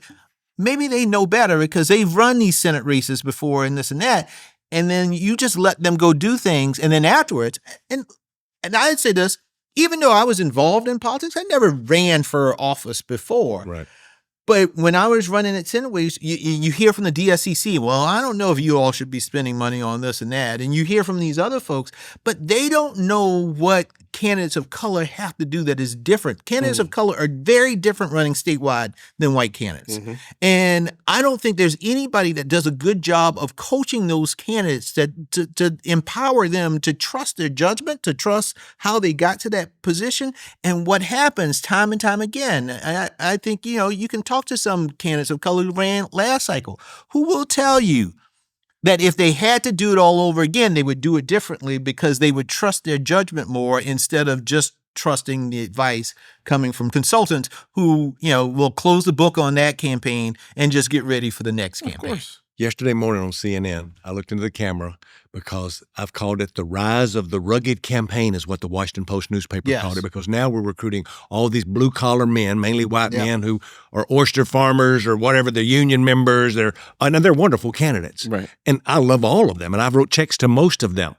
maybe they know better because they've run these Senate races before and this and that. And then you just let them go do things. And then afterwards, and I'd say this, even though I was involved in politics, I never ran for office before. Right. But when I was running at Senate race, you hear from the DSCC, well, I don't know if you all should be spending money on this and that. And you hear from these other folks, but they don't know what candidates of color have to do that is different. Candidates of color are very different running statewide than white candidates. And I don't think there's anybody that does a good job of coaching those candidates to empower them to trust their judgment, to trust how they got to that position. And what happens time and time again, I think, you can talk to some candidates of color who ran last cycle who will tell you that if they had to do it all over again, they would do it differently because they would trust their judgment more instead of just trusting the advice coming from consultants who, will close the book on that campaign and just get ready for the next campaign. Of course. Yesterday morning on CNN, I looked into the camera because I've called it the rise of the rugged campaign is what the Washington Post newspaper called it, because now we're recruiting all these blue-collar men, mainly white men who are oyster farmers or whatever, they're union members, and they're wonderful candidates. Right. And I love all of them, and I've wrote checks to most of them.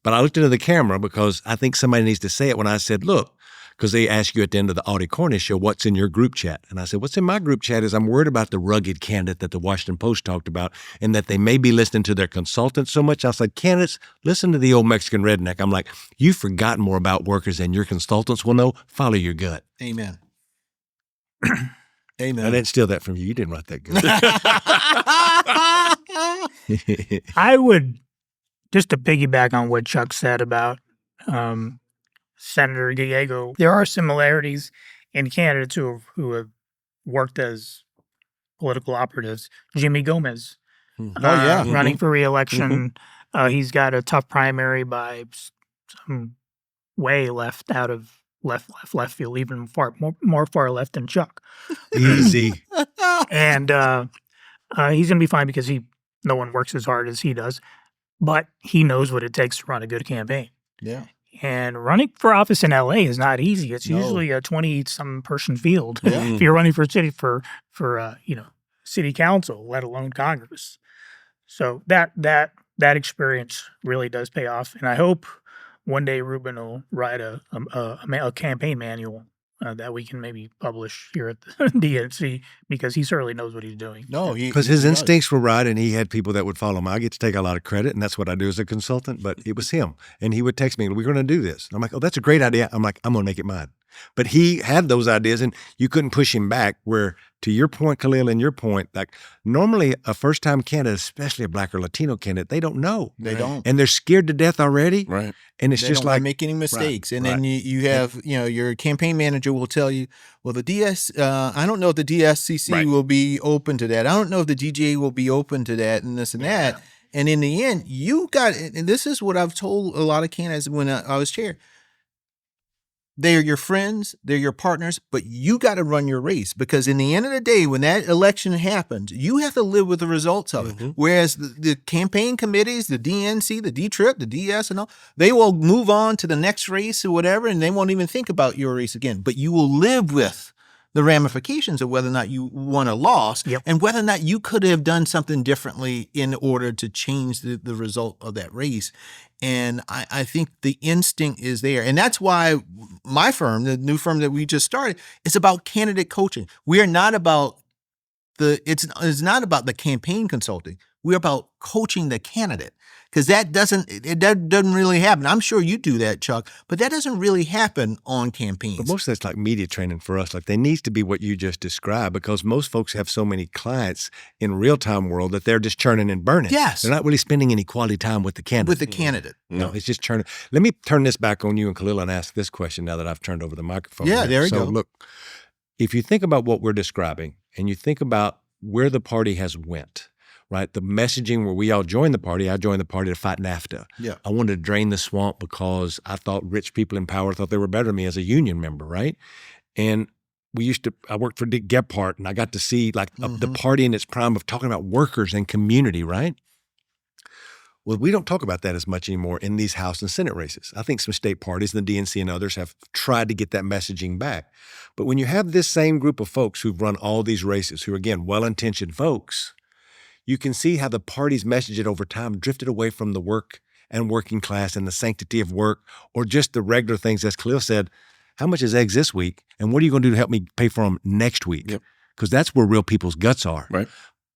But I looked into the camera because I think somebody needs to say it when I said, look, because they ask you at the end of the Audie Cornish show, what's in your group chat? And I said, what's in my group chat is I'm worried about the rugged candidate that the Washington Post talked about and that they may be listening to their consultants so much. I was like, candidates, listen to the old Mexican redneck. I'm like, you've forgotten more about workers than your consultants will know. Follow your gut. Amen. Amen. I didn't steal that from you. You didn't write that good. I would, just to piggyback on what Chuck said about Senator Gallego, there are similarities in candidates who have worked as political operatives. Jimmy Gomez, running for re-election. He's got a tough primary by some way left field, even more far left than Chuck. Easy. And he's going to be fine because no one works as hard as he does, but he knows what it takes to run a good campaign. Yeah. And running for office in LA is not easy. It's usually a 20-some person field if you're running for city council, let alone Congress. So that experience really does pay off, and I hope one day Ruben will write a campaign manual that we can maybe publish here at the DNC, because he certainly knows what he's doing. No, because his instincts were right, and he had people that would follow him. I get to take a lot of credit, and that's what I do as a consultant. But it was him, and he would text me, "We're going to do this." And I'm like, "Oh, that's a great idea." I'm like, "I'm going to make it mine." But he had those ideas, and you couldn't push him back. Where, to your point, Khalil, and your point, like normally a first-time candidate, especially a Black or Latino candidate, they don't know. They don't. And they're scared to death already. Right. And it's They just don't like make any mistakes. Right, And then you have, your campaign manager will tell you, well, I don't know if the DSCC will be open to that. I don't know if the DGA will be open to that and this and that. And in the end, and this is what I've told a lot of candidates when I was chair. They're your friends, they're your partners, but you got to run your race, because in the end of the day, when that election happens, you have to live with the results of it. Whereas the campaign committees, the DNC, the D-Trip, the DS and all, they will move on to the next race or whatever, and they won't even think about your race again. But you will live with the ramifications of whether or not you won or lost, and whether or not you could have done something differently in order to change the result of that race. And I think the instinct is there. And that's why my firm, the new firm that we just started, is about candidate coaching. We are not about it's not about the campaign consulting. We're about coaching the candidate, because that doesn't really happen. I'm sure you do that, Chuck, but that doesn't really happen on campaigns. But most of that's like media training for us. Like, there needs to be what you just described, because most folks have so many clients in real-time world that they're just churning and burning. Yes. They're not really spending any quality time with the candidate. No, it's just churning. Let me turn this back on you and Khalil and ask this question now that I've turned over the microphone. Yeah, there you go. So look, if you think about what we're describing and you think about where the party has went, right? The messaging where we all joined the party. I joined the party to fight NAFTA. Yeah. I wanted to drain the swamp because I thought rich people in power thought they were better than me as a union member, right? And I worked for Dick Gephardt, and I got to see the party in its prime of talking about workers and community, right? Well, we don't talk about that as much anymore in these House and Senate races. I think some state parties, the DNC and others, have tried to get that messaging back. But when you have this same group of folks who've run all these races, who are, again, well-intentioned folks, you can see how the party's message over time drifted away from the work and working class and the sanctity of work, or just the regular things, as Khalil said, how much is eggs this week? And what are you going to do to help me pay for them next week? Because that's where real people's guts are. Right.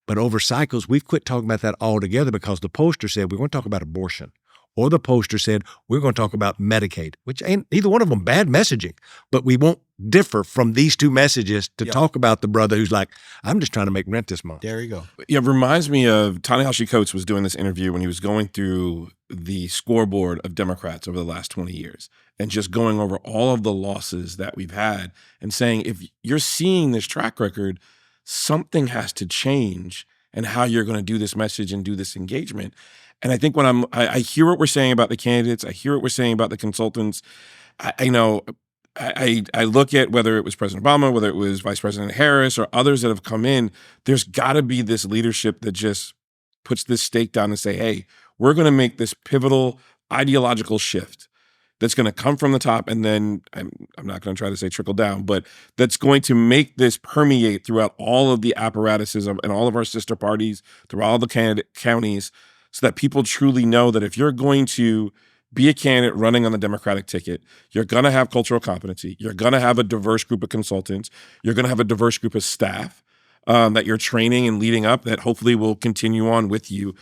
But over cycles, we've quit talking about that altogether, because the poster said we're going to talk about abortion, or the poster said we're going to talk about Medicaid, which ain't either one of them bad messaging, but we won't differ from these two messages to talk about the brother who's like, I'm just trying to make rent this month. There you go. Yeah, it reminds me of Ta-Nehisi Coates was doing this interview when he was going through the scoreboard of Democrats over the last 20 years and just going over all of the losses that we've had and saying, if you're seeing this track record, something has to change in how you're going to do this message and do this engagement. And I think when I hear what we're saying about the candidates, I hear what we're saying about the consultants. I look at whether it was President Obama, whether it was Vice President Harris or others that have come in, there's got to be this leadership that just puts this stake down and say, hey, we're going to make this pivotal ideological shift that's going to come from the top, and then I'm not going to try to say trickle down, but that's going to make this permeate throughout all of the apparatuses and all of our sister parties, through all the counties, so that people truly know that if you're going to be a candidate running on the Democratic ticket. You're going to have cultural competency. You're going to have a diverse group of consultants. You're going to have a diverse group of staff that you're training and leading up that hopefully will continue on with you.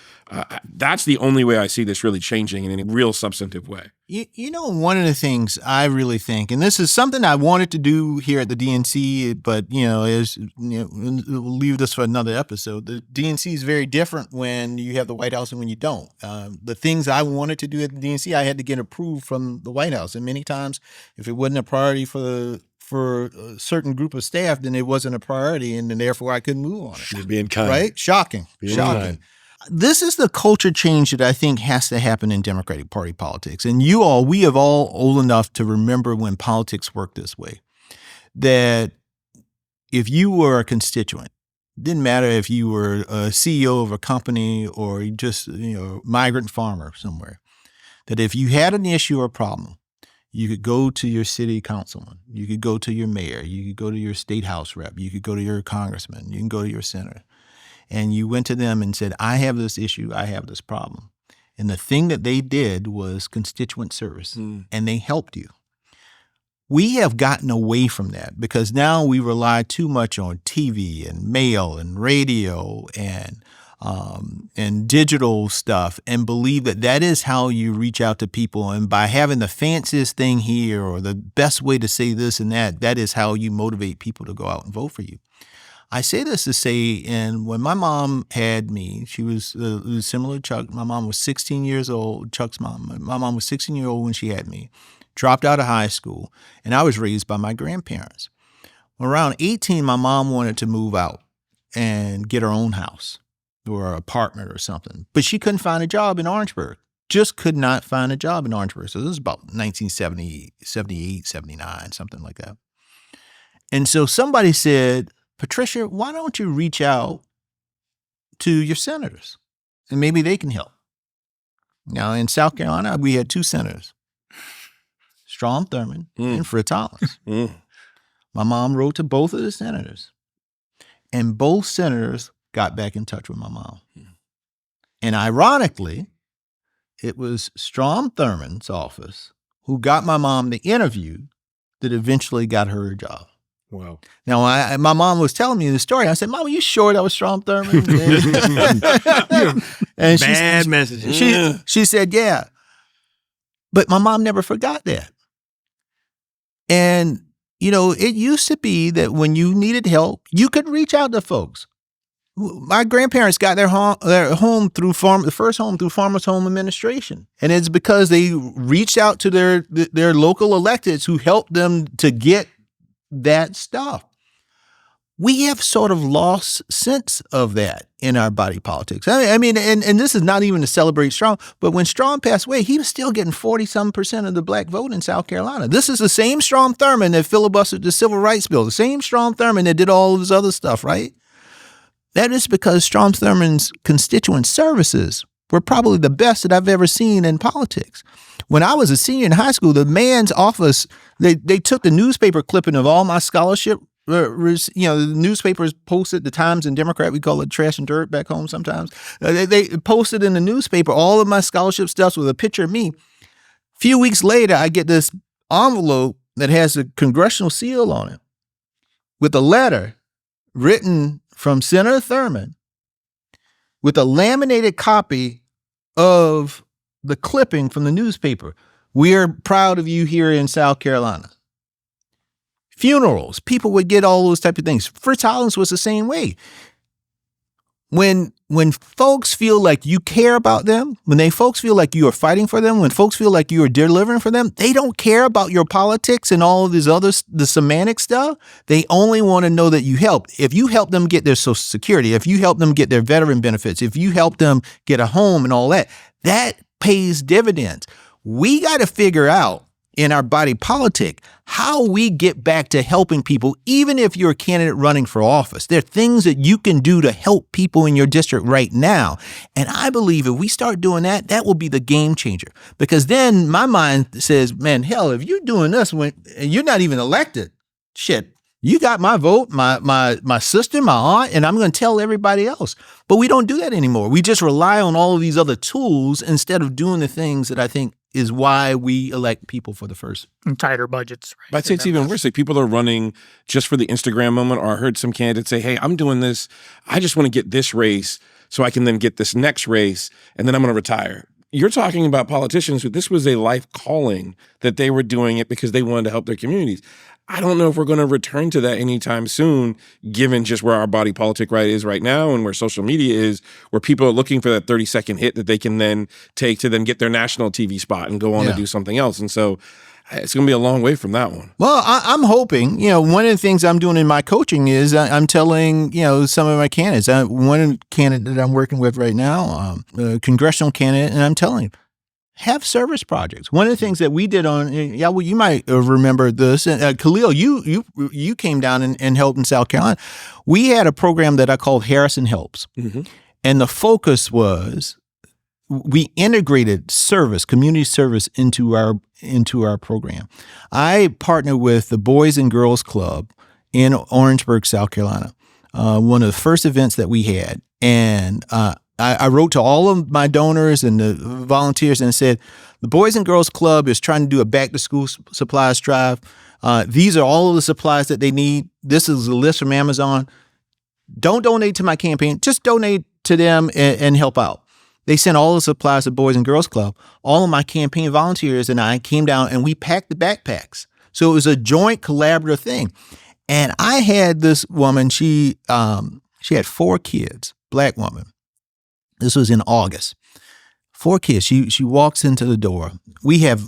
That's the only way I see this really changing in a real substantive way. You know, one of the things I really think, and this is something I wanted to do here at the DNC, but, we'll leave this for another episode. The DNC is very different when you have the White House and when you don't. The things I wanted to do at the DNC, I had to get approved from the White House. And many times, if it wasn't a priority for a certain group of staff, then it wasn't a priority, and then therefore I couldn't move on it. You're being kind. Right? Shocking. Kind. This is the culture change that I think has to happen in Democratic Party politics. And we have all old enough to remember when politics worked this way, that if you were a constituent, it didn't matter if you were a CEO of a company or just, migrant farmer somewhere, that if you had an issue or problem, you could go to your city councilman, you could go to your mayor, you could go to your state house rep, you could go to your congressman, you can go to your senator. And you went to them and said, I have this issue, I have this problem. And the thing that they did was constituent service, and they helped you. We have gotten away from that because now we rely too much on TV and mail and radio and digital stuff, and believe that is how you reach out to people. And by having the fanciest thing here or the best way to say this and that is how you motivate people to go out and vote for you. I say this to say, and when my mom had me, she was similar to Chuck. My mom was 16 years old, Chuck's mom. My mom was 16 years old when she had me, dropped out of high school, and I was raised by my grandparents. Around 18, my mom wanted to move out and get her own house or an apartment or something, but she couldn't find a job in Orangeburg. Just could not find a job in Orangeburg. So this was about 1970, 78, 79, something like that. And so somebody said, Patricia, why don't you reach out to your senators and maybe they can help? Now, in South Carolina, we had two senators, Strom Thurmond and Fred Collins. My mom wrote to both of the senators, and both senators got back in touch with my mom. And ironically, it was Strom Thurmond's office who got my mom the interview that eventually got her a job. Wow. Now, my mom was telling me the story. I said, Mom, are you sure that was Strom Thurmond? And bad messages. She said, yeah. But my mom never forgot that. And, it used to be that when you needed help, you could reach out to folks. My grandparents got their home through the first home through Farmers Home Administration. And it's because they reached out to their local electeds who helped them to get that stuff. We have sort of lost sense of that in our body politics. I mean, and this is not even to celebrate Strom, but when Strom passed away, he was still getting 40-some% of the black vote in South Carolina. This is the same Strom Thurmond that filibustered the Civil Rights Bill, the same Strom Thurmond that did all of this other stuff, right? That is because Strom Thurmond's constituent services were probably the best that I've ever seen in politics. When I was a senior in high school, the man's office, they took the newspaper clipping of all my scholarship. The newspapers posted, the Times and Democrat, we call it trash and dirt back home sometimes. They posted in the newspaper all of my scholarship stuff with a picture of me. A few weeks later, I get this envelope that has a congressional seal on it with a letter written from Senator Thurmond with a laminated copy of the clipping from the newspaper. We are proud of you here in South Carolina. Funerals, people would get all those type of things. Fritz Hollins was the same way. When folks feel like you care about them, when folks feel like you are fighting for them, when folks feel like you are delivering for them, they don't care about your politics and all of the semantic stuff. They only want to know that you helped. If you help them get their Social Security, if you help them get their veteran benefits, if you help them get a home and all that, that pays dividends. We got to figure out in our body politic how we get back to helping people, even if you're a candidate running for office. There are things that you can do to help people in your district right now. And I believe if we start doing that, that will be the game changer. Because then my mind says, man, hell, if you're doing this when you're not even elected, shit, you got my vote, my sister, my aunt, and I'm going to tell everybody else. But we don't do that anymore. We just rely on all of these other tools instead of doing the things that I think is why we elect people for the first. And tighter budgets. Right? But I'd say it's even worse. Like people are running just for the Instagram moment, or I heard some candidates say, hey, I'm doing this. I just want to get this race so I can then get this next race, and then I'm going to retire. You're talking about politicians who this was a life calling, that they were doing it because they wanted to help their communities. I don't know if we're going to return to that anytime soon, given just where our body politic is right now and where social media is, where people are looking for that 30-second hit that they can then take to then get their national TV spot and go on and do something else. And so it's going to be a long way from that one. Well, I'm hoping, one of the things I'm doing in my coaching is I'm telling, some of my candidates, one candidate that I'm working with right now, a congressional candidate, and I'm telling him, have service projects. One of the things that we did you might remember this. Khalil, you came down and helped in South Carolina. We had a program that I called Harrison Helps. Mm-hmm. And the focus was we integrated community service into our program. I partnered with the Boys and Girls Club in Orangeburg, South Carolina, one of the first events that we had. And I wrote to all of my donors and the volunteers and said, the Boys and Girls Club is trying to do a back-to-school supplies drive. These are all of the supplies that they need. This is a list from Amazon. Don't donate to my campaign. Just donate to them and help out. They sent all the supplies to Boys and Girls Club. All of my campaign volunteers and I came down and we packed the backpacks. So it was a joint collaborative thing. And I had this woman, she had 4 kids, Black woman. This was in August. 4 kids. She walks into the door. We have,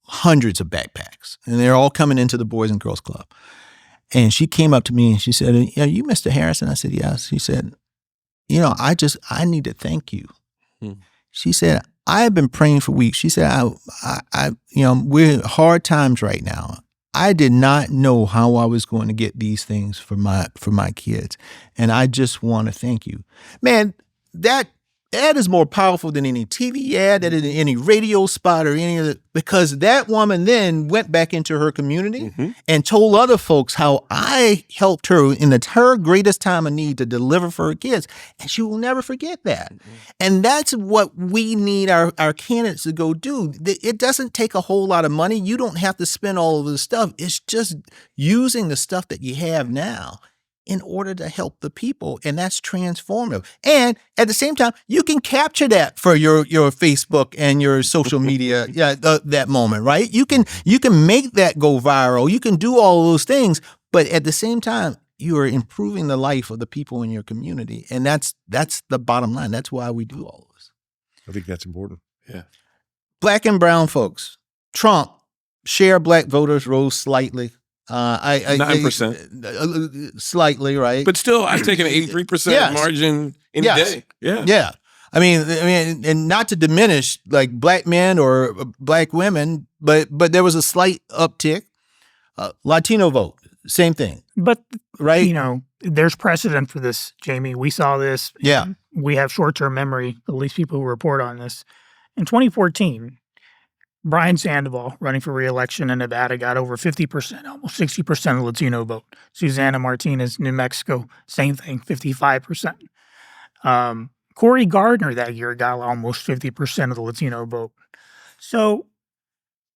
hundreds of backpacks, and they're all coming into the Boys and Girls Club. And she came up to me and she said, "Are you Mr. Harrison?" I said, "Yes." She said, I need to thank you." She said, "I have been praying for weeks." She said, we're in hard times right now. I did not know how I was going to get these things for my kids. And I just want to thank you." Man, that ad is more powerful than any TV ad, than any radio spot or any of the, because that woman then went back into her community and told other folks how I helped her in her greatest time of need to deliver for her kids. And she will never forget that. And that's what we need our candidates to go do. It doesn't take a whole lot of money. You don't have to spend all of this stuff. It's just using the stuff that you have now in order to help the people, and that's transformative. And at the same time, you can capture that for your Facebook and your social media, that moment, right? You can make that go viral. You can do all those things, but at the same time, you are improving the life of the people in your community, and that's the bottom line. That's why we do all of this. I think that's important. Yeah. Black and brown folks. Trump, share Black voters rose slightly. 9%. Slightly, right? But still, I've taken an 83% margin any day. Yeah. Yeah. I mean, and not to diminish like Black men or Black women, but there was a slight uptick. Latino vote, same thing. But, right? There's precedent for this, Jamie. We saw this. Yeah. We have short-term memory, at least people who report on this. In 2014, Brian Sandoval, running for re-election in Nevada, got over 50%, almost 60% of Latino vote. Susana Martinez, New Mexico, same thing, 55%. Cory Gardner that year got almost 50% of the Latino vote. So,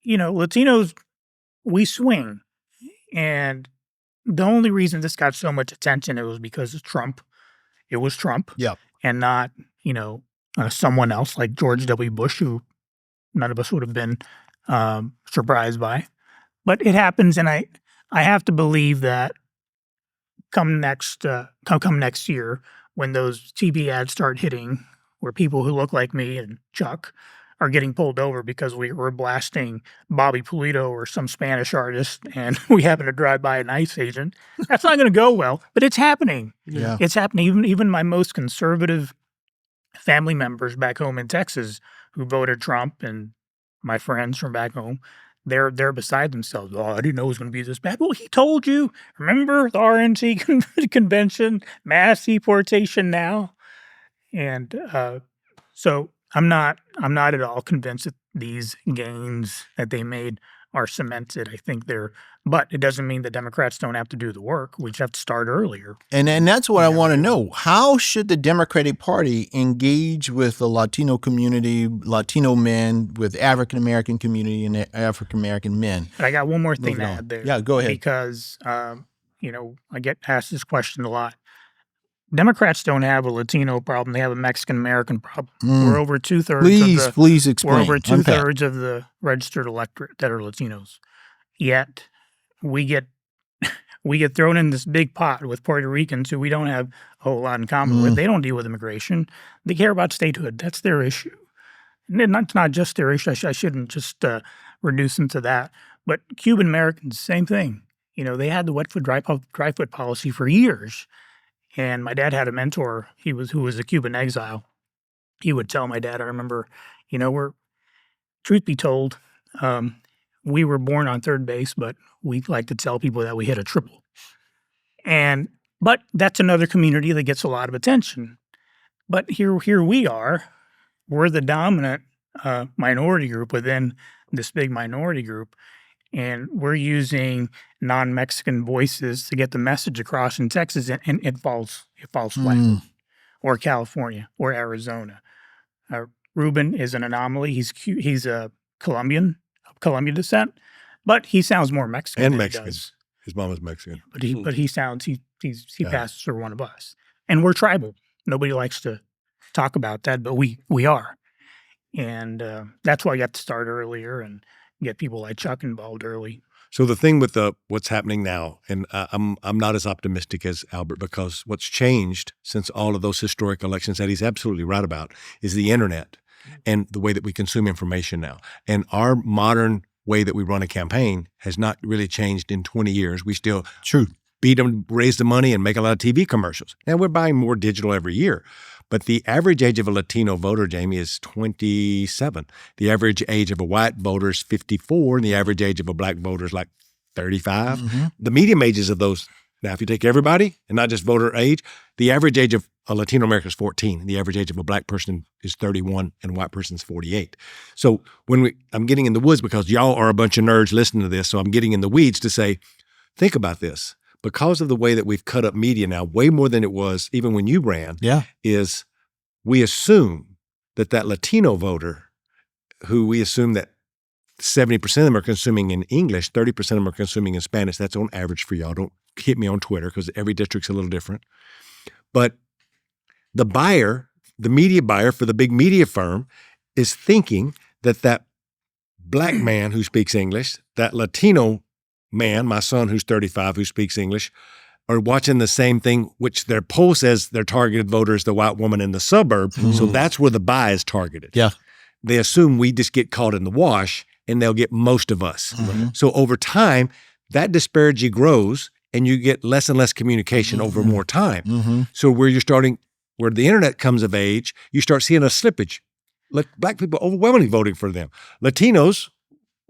Latinos, we swing. And the only reason this got so much attention, it was because of Trump. It was Trump. Yep. And not, someone else like George W. Bush, who none of us would have been surprised by. But it happens, and I have to believe that come next year, when those TV ads start hitting, where people who look like me and Chuck are getting pulled over because we were blasting Bobby Pulido or some Spanish artist, and we happen to drive by an ICE agent, that's not going to go well. But it's happening. Yeah. It's happening. Even my most conservative family members back home in Texas who voted Trump, and my friends from back home, they're beside themselves. "Oh, I didn't know it was going to be this bad." Well, he told you. Remember the RNC convention, mass deportation now, and so I'm not at all convinced that these gains that they made are cemented. I think they're But it doesn't mean the Democrats don't have to do the work. We just have to start earlier. And that's what I want to know. How should the Democratic Party engage with the Latino community, Latino men, with African-American community and African-American men? And I got one more thing Moving to on. add there. Yeah, go ahead. Because, I get asked this question a lot. Democrats don't have a Latino problem. They have a Mexican-American problem. We're over two-thirds Please explain. We're over Unpack. two-thirds of the registered electorate that are Latinos. Yet we get thrown in this big pot with Puerto Ricans who we don't have a whole lot in common with. They don't deal with immigration. They care about statehood. That's their issue. And it's not just their issue. I shouldn't just reduce them to that. But Cuban Americans, same thing. They had the wet foot, dry foot policy for years. And my dad had a mentor. Who was a Cuban exile. He would tell my dad, I remember, truth be told, we were born on third base, but we like to tell people that we hit a triple. But that's another community that gets a lot of attention. But here we are. We're the dominant minority group within this big minority group, and we're using non-Mexican voices to get the message across in Texas, and it falls flat. Or California or Arizona. Ruben is an anomaly. He's a Colombian descent, but he sounds more Mexican And than Mexican. He does. His mom is Mexican. But he sounds he passes for one of us, and we're tribal. Nobody likes to talk about that, but we are, and that's why you have to start earlier and get people like Chuck involved early. So the thing with what's happening now, and I'm not as optimistic as Albert, because what's changed since all of those historic elections that he's absolutely right about is the internet and the way that we consume information now. And our modern way that we run a campaign has not really changed in 20 years. We still beat them, raise the money, and make a lot of TV commercials. Now we're buying more digital every year. But the average age of a Latino voter, Jamie, is 27. The average age of a white voter is 54, and the average age of a black voter is like 35. The median ages of those, now if you take everybody and not just voter age, the average age of a Latino American is 14. The average age of a black person is 31, and a white person is 48. So I'm getting in the woods because y'all are a bunch of nerds listening to this, so I'm getting in the weeds to say, think about this. Because of the way that we've cut up media now, way more than it was even when you ran, is we assume that Latino voter, who we assume that 70% of them are consuming in English, 30% of them are consuming in Spanish. That's on average for y'all. Don't hit me on Twitter because every district's a little different. But the media buyer for the big media firm is thinking that black man who speaks English, that Latino man, my son who's 35 who speaks English, are watching the same thing, which their poll says their targeted voter is the white woman in the suburb. So that's where the buy is targeted. Yeah. They assume we just get caught in the wash and they'll get most of us. So over time, that disparity grows and you get less and less communication over more time. So where the internet comes of age, you start seeing a slippage. Black people overwhelmingly voting for them. Latinos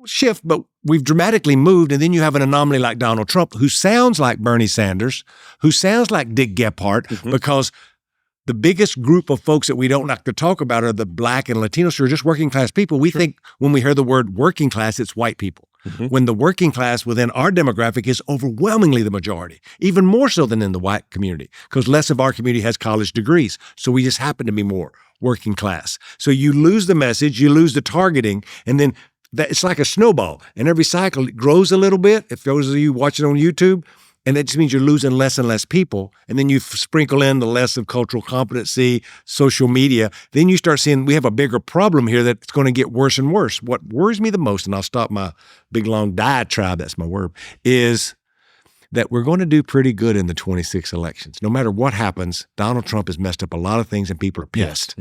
shift, but we've dramatically moved, and then you have an anomaly like Donald Trump, who sounds like Bernie Sanders, who sounds like Dick Gephardt, because the biggest group of folks that we don't like to talk about are the black and Latinos who are just working class people. We think when we hear the word working class, it's white people. When the working class within our demographic is overwhelmingly the majority, even more so than in the white community, because less of our community has college degrees. So we just happen to be more working class. So you lose the message, you lose the targeting, and then it's like a snowball. And every cycle it grows a little bit. If those of you watching on YouTube, and that just means you're losing less and less people. And then you sprinkle in the less of cultural competency, social media. Then you start seeing we have a bigger problem here that's going to get worse and worse. What worries me the most, and I'll stop my big long diatribe, that's my word, is that we're going to do pretty good in the 26 elections. No matter what happens, Donald Trump has messed up a lot of things and people are pissed.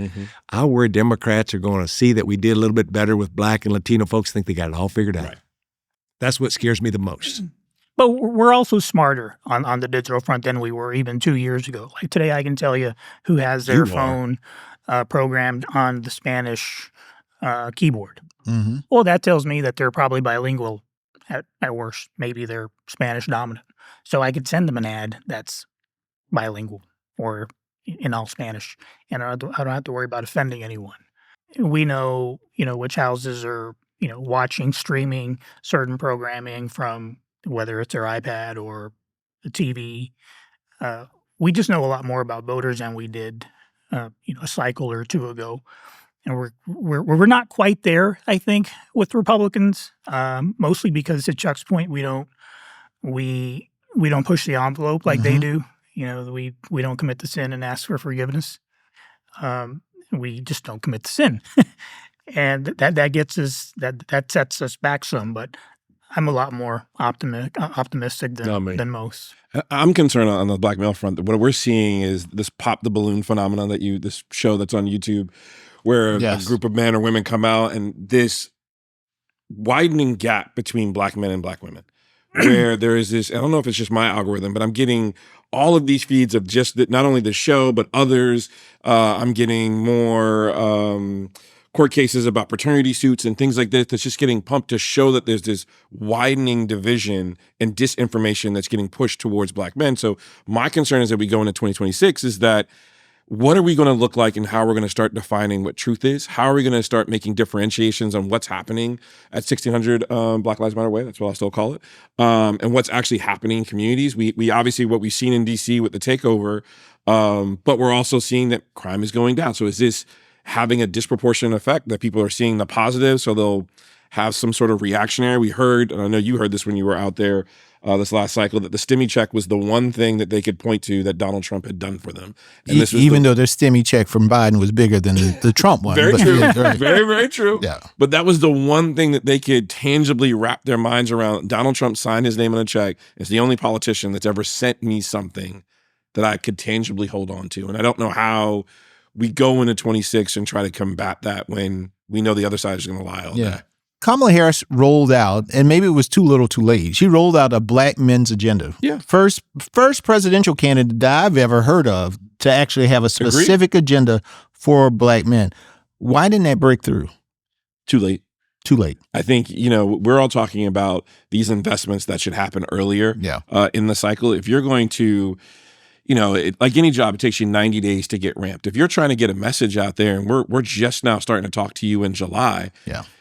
I worry Democrats are going to see that we did a little bit better with black and Latino folks, think they got it all figured out. That's what scares me the most. But we're also smarter on the digital front than we were even 2 years ago. Like today, I can tell you who has their phone programmed on the Spanish keyboard. Well, that tells me that they're probably bilingual at worst. Maybe they're Spanish dominant. So I could send them an ad that's bilingual or in all Spanish, and I don't have to worry about offending anyone. We know, which houses are, watching, streaming certain programming from whether it's their iPad or the TV. We just know a lot more about voters than we did, a cycle or two ago. And we're not quite there, I think, with Republicans. Mostly because, to Chuck's point, we don't push the envelope like they do. We don't commit the sin and ask for forgiveness. We just don't commit the sin, and that gets us that sets us back some. But I'm a lot more optimistic than most. I'm concerned on the black male front. What we're seeing is this pop the balloon phenomenon this show that's on YouTube, where a group of men or women come out, and this widening gap between black men and black women, where there is this, I don't know if it's just my algorithm, but I'm getting all of these feeds of just not only the show, but others. I'm getting more court cases about paternity suits and things like this that's just getting pumped to show that there's this widening division and disinformation that's getting pushed towards black men. So my concern is that we go into 2026 is that what are we going to look like and how we're going to start defining what truth is? How are we going to start making differentiations on what's happening at 1600 Black Lives Matter Way? That's what I still call it. And what's actually happening in communities. We obviously, what we've seen in DC with the takeover, but we're also seeing that crime is going down. So is this having a disproportionate effect that people are seeing the positive, so they'll have some sort of reactionary? We heard, and I know you heard this when you were out there this last cycle, that the stimmy check was the one thing that they could point to that Donald Trump had done for them. And this was even though their stimmy check from Biden was bigger than the Trump one. Very true. Very, very true. Yeah. But that was the one thing that they could tangibly wrap their minds around. Donald Trump signed his name on a check. It's the only politician that's ever sent me something that I could tangibly hold on to. And I don't know how we go into 26 and try to combat that when we know the other side is going to lie all day. Kamala Harris rolled out, and maybe it was too little too late, she rolled out a black men's agenda. Yeah. First presidential candidate that I've ever heard of to actually have a specific agenda for black men. Why didn't that break through? Too late. Too late. I think, we're all talking about these investments that should happen earlier in the cycle. If you're going to, like any job, it takes you 90 days to get ramped. If you're trying to get a message out there, and we're just now starting to talk to you in July,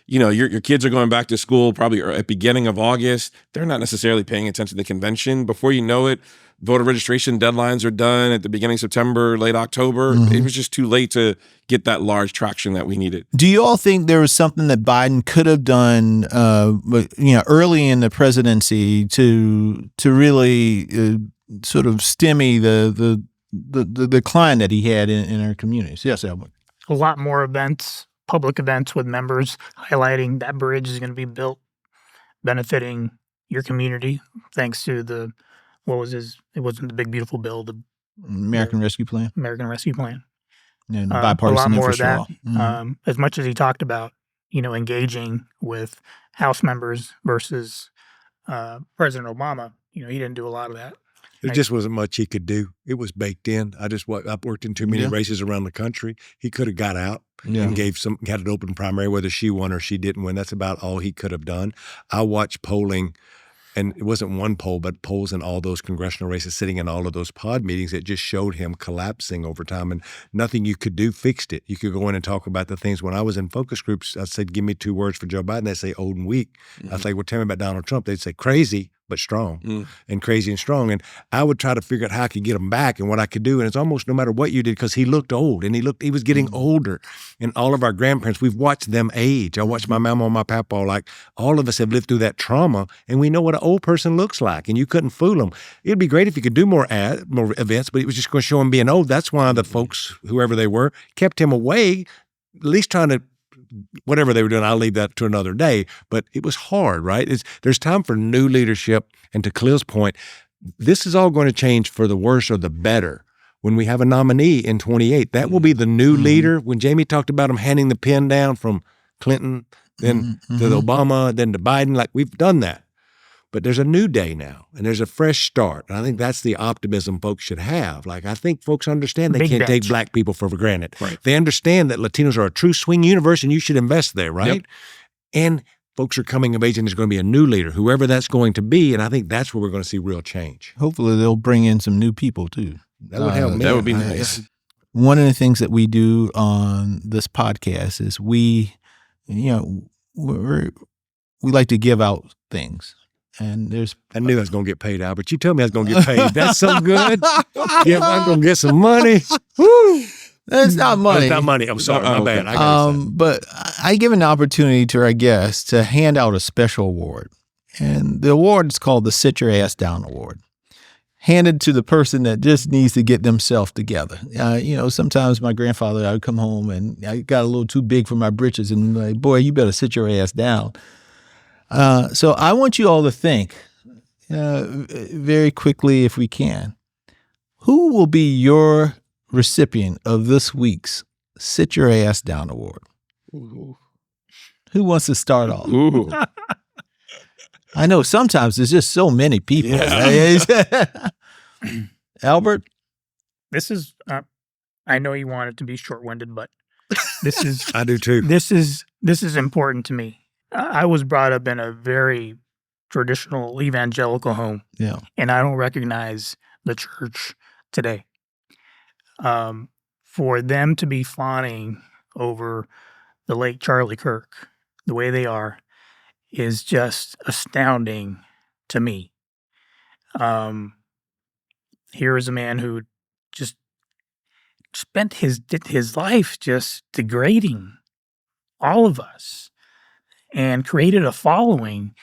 your kids are going back to school probably at beginning of August. They're not necessarily paying attention to the convention. Before you know it, voter registration deadlines are done at the beginning of September, late October. It was just too late to get that large traction that we needed. Do you all think there was something that Biden could have done, early in the presidency to really sort of stemmy the decline that he had in our communities? Yes, Albert. A lot more events, public events with members highlighting that bridge is going to be built, benefiting your community thanks to it wasn't the Big Beautiful Bill, the American Rescue Plan. And bipartisan a lot more of infrastructure that. law. As much as he talked about, engaging with House members versus President Obama, he didn't do a lot of that. There just wasn't much he could do. It was baked in. I worked in too many races around the country. He could have got out and had an open primary, whether she won or she didn't win. That's about all he could have done. I watched polling, and it wasn't one poll, but polls in all those congressional races, sitting in all of those pod meetings that just showed him collapsing over time, and nothing you could do fixed it. You could go in and talk about the things. When I was in focus groups, I said, give me 2 words for Joe Biden. They'd say old and weak. I was like, well, tell me about Donald Trump. They'd say crazy, but strong, and crazy and strong. And I would try to figure out how I could get him back and what I could do. And it's almost no matter what you did, because he looked old, and he was getting older. And all of our grandparents, we've watched them age. I watched my mama and my papa, like all of us have lived through that trauma, and we know what an old person looks like, and you couldn't fool them. It'd be great if you could do more events, but it was just going to show him being old. That's why the folks, whoever they were, kept him away, at least trying to, whatever they were doing, I'll leave that to another day. But it was hard, right? There's time for new leadership. And to Khalil's point, this is all going to change for the worse or the better. When we have a nominee in 28, that will be the new leader. When Jamie talked about him handing the pen down from Clinton, then to Obama, then to Biden, like we've done that. But there's a new day now, and there's a fresh start. And I think that's the optimism folks should have. Like, I think folks understand they can't take black people for granted. Right. They understand that Latinos are a true swing universe, and you should invest there, right? Yep. And folks are coming of age, and there's going to be a new leader, whoever that's going to be. And I think that's where we're going to see real change. Hopefully they'll bring in some new people, too. That would help me. That would be nice. One of the things that we do on this podcast is we like to give out things. And I knew I was going to get paid, Albert. You told me I was going to get paid. That's so good. Yeah, I'm going to get some money. Woo! It's not money. It's not money. I'm sorry. My bad. But I give an opportunity to our guests to hand out a special award. And the award is called the Sit Your Ass Down Award. Handed to the person that just needs to get themselves together. Sometimes my grandfather, I would come home and I got a little too big for my britches and like, boy, you better sit your ass down. So I want you all to think very quickly, if we can, who will be your recipient of this week's Sit Your Ass Down Award? Ooh. Who wants to start off? Ooh. I know sometimes there's just so many people. Yeah. Albert? This is, I know you want it to be short-winded, but this is, I do too. this is important to me. I was brought up in a very traditional evangelical home. Yeah. And I don't recognize the church today. For them to be fawning over the late Charlie Kirk the way they are is just astounding to me. Here is a man who just spent his life just degrading all of us and created a following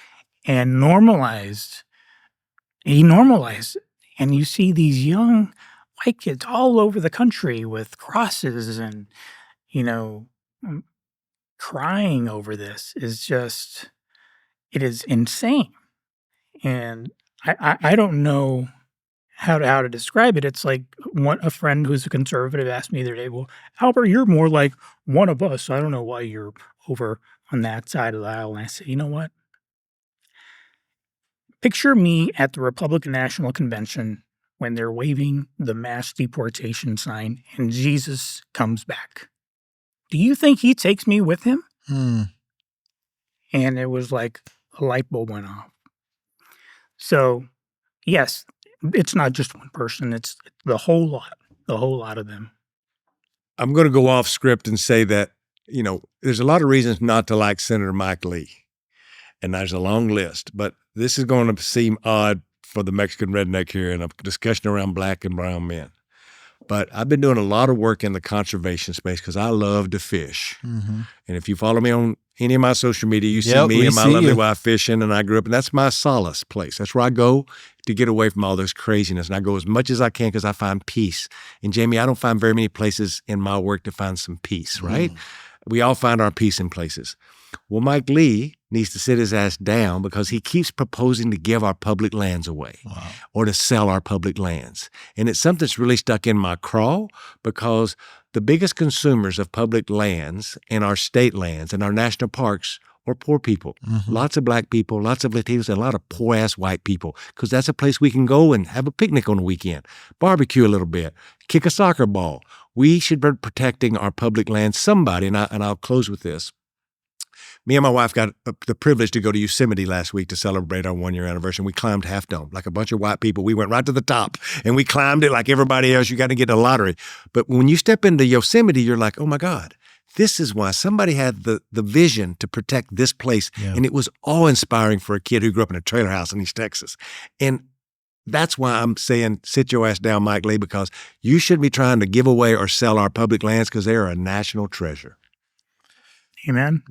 and normalized. He normalized it. And you see these young white kids all over the country with crosses and, crying over this it is insane. And I don't know how to describe it. It's like a friend who's a conservative asked me the other day, well, Albert, you're more like one of us. I don't know why you're over on that side of the aisle. And I said, you know what? Picture me at the Republican National Convention when they're waving the mass deportation sign and Jesus comes back. Do you think he takes me with him? And it was like a light bulb went off. So, yes, it's not just one person. It's the whole lot of them. I'm going to go off script and say that, there's a lot of reasons not to like Senator Mike Lee. And there's a long list, but this is going to seem odd for the Mexican redneck here in a discussion around black and brown men. But I've been doing a lot of work in the conservation space because I love to fish. Mm-hmm. And if you follow me on any of my social media, you see me and my lovely wife fishing, and I grew up, and that's my solace place. That's where I go to get away from all this craziness. And I go as much as I can because I find peace. And Jamie, I don't find very many places in my work to find some peace, right? We all find our peace in places. Well, Mike Lee needs to sit his ass down because he keeps proposing to give our public lands away or to sell our public lands. And it's something that's really stuck in my craw because the biggest consumers of public lands and our state lands and our national parks are poor people. Mm-hmm. Lots of black people, lots of Latinos, and a lot of poor-ass white people because that's a place we can go and have a picnic on the weekend, barbecue a little bit, kick a soccer ball. We should be protecting our public lands. Somebody, and I'll close with this. Me and my wife got the privilege to go to Yosemite last week to celebrate our 1-year anniversary. We climbed Half Dome like a bunch of white people. We went right to the top and we climbed it like everybody else. You got to get a lottery. But when you step into Yosemite, you're like, oh my God, this is why somebody had the vision to protect this place. Yeah. And it was awe-inspiring for a kid who grew up in a trailer house in East Texas. And that's why I'm saying sit your ass down, Mike Lee, because you shouldn't be trying to give away or sell our public lands because they are a national treasure. Amen.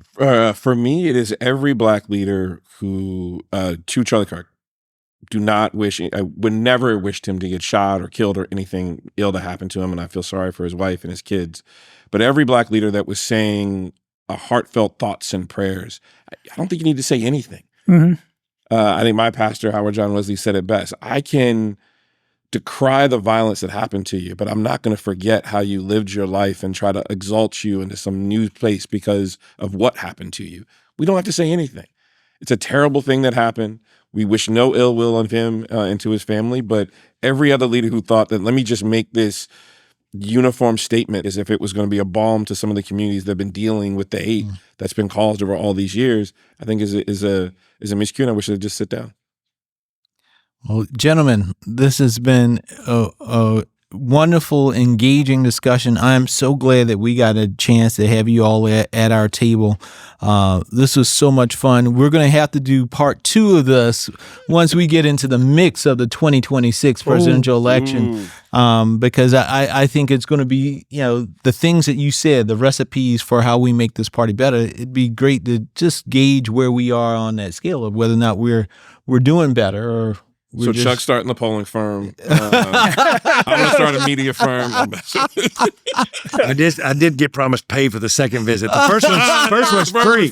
For me, it is every black leader who, to Charlie Kirk, I would never wished him to get shot or killed or anything ill to happen to him, and I feel sorry for his wife and his kids. But every black leader that was saying heartfelt thoughts and prayers, I don't think you need to say anything. Mm-hmm. I think my pastor, Howard John Wesley, said it best. I can decry the violence that happened to you, but I'm not going to forget how you lived your life and try to exalt you into some new place because of what happened to you. We don't have to say anything. It's a terrible thing that happened. We wish no ill will on him and to his family, but every other leader who thought that let me just make this uniform statement as if it was going to be a balm to some of the communities that have been dealing with the hate that's been caused over all these years, I think is a miscue, and I wish they'd just sit down. Well, gentlemen, this has been a wonderful, engaging discussion. I am so glad that we got a chance to have you all at our table. This was so much fun. We're going to have to do part 2 of this once we get into the mix of the 2026 presidential election, because I think it's going to be, the things that you said, the recipes for how we make this party better. It'd be great to just gauge where we are on that scale of whether or not we're doing better or. So Chuck's starting the polling firm. I'm going to start a media firm. I did get promised pay for the second visit. The first one's free.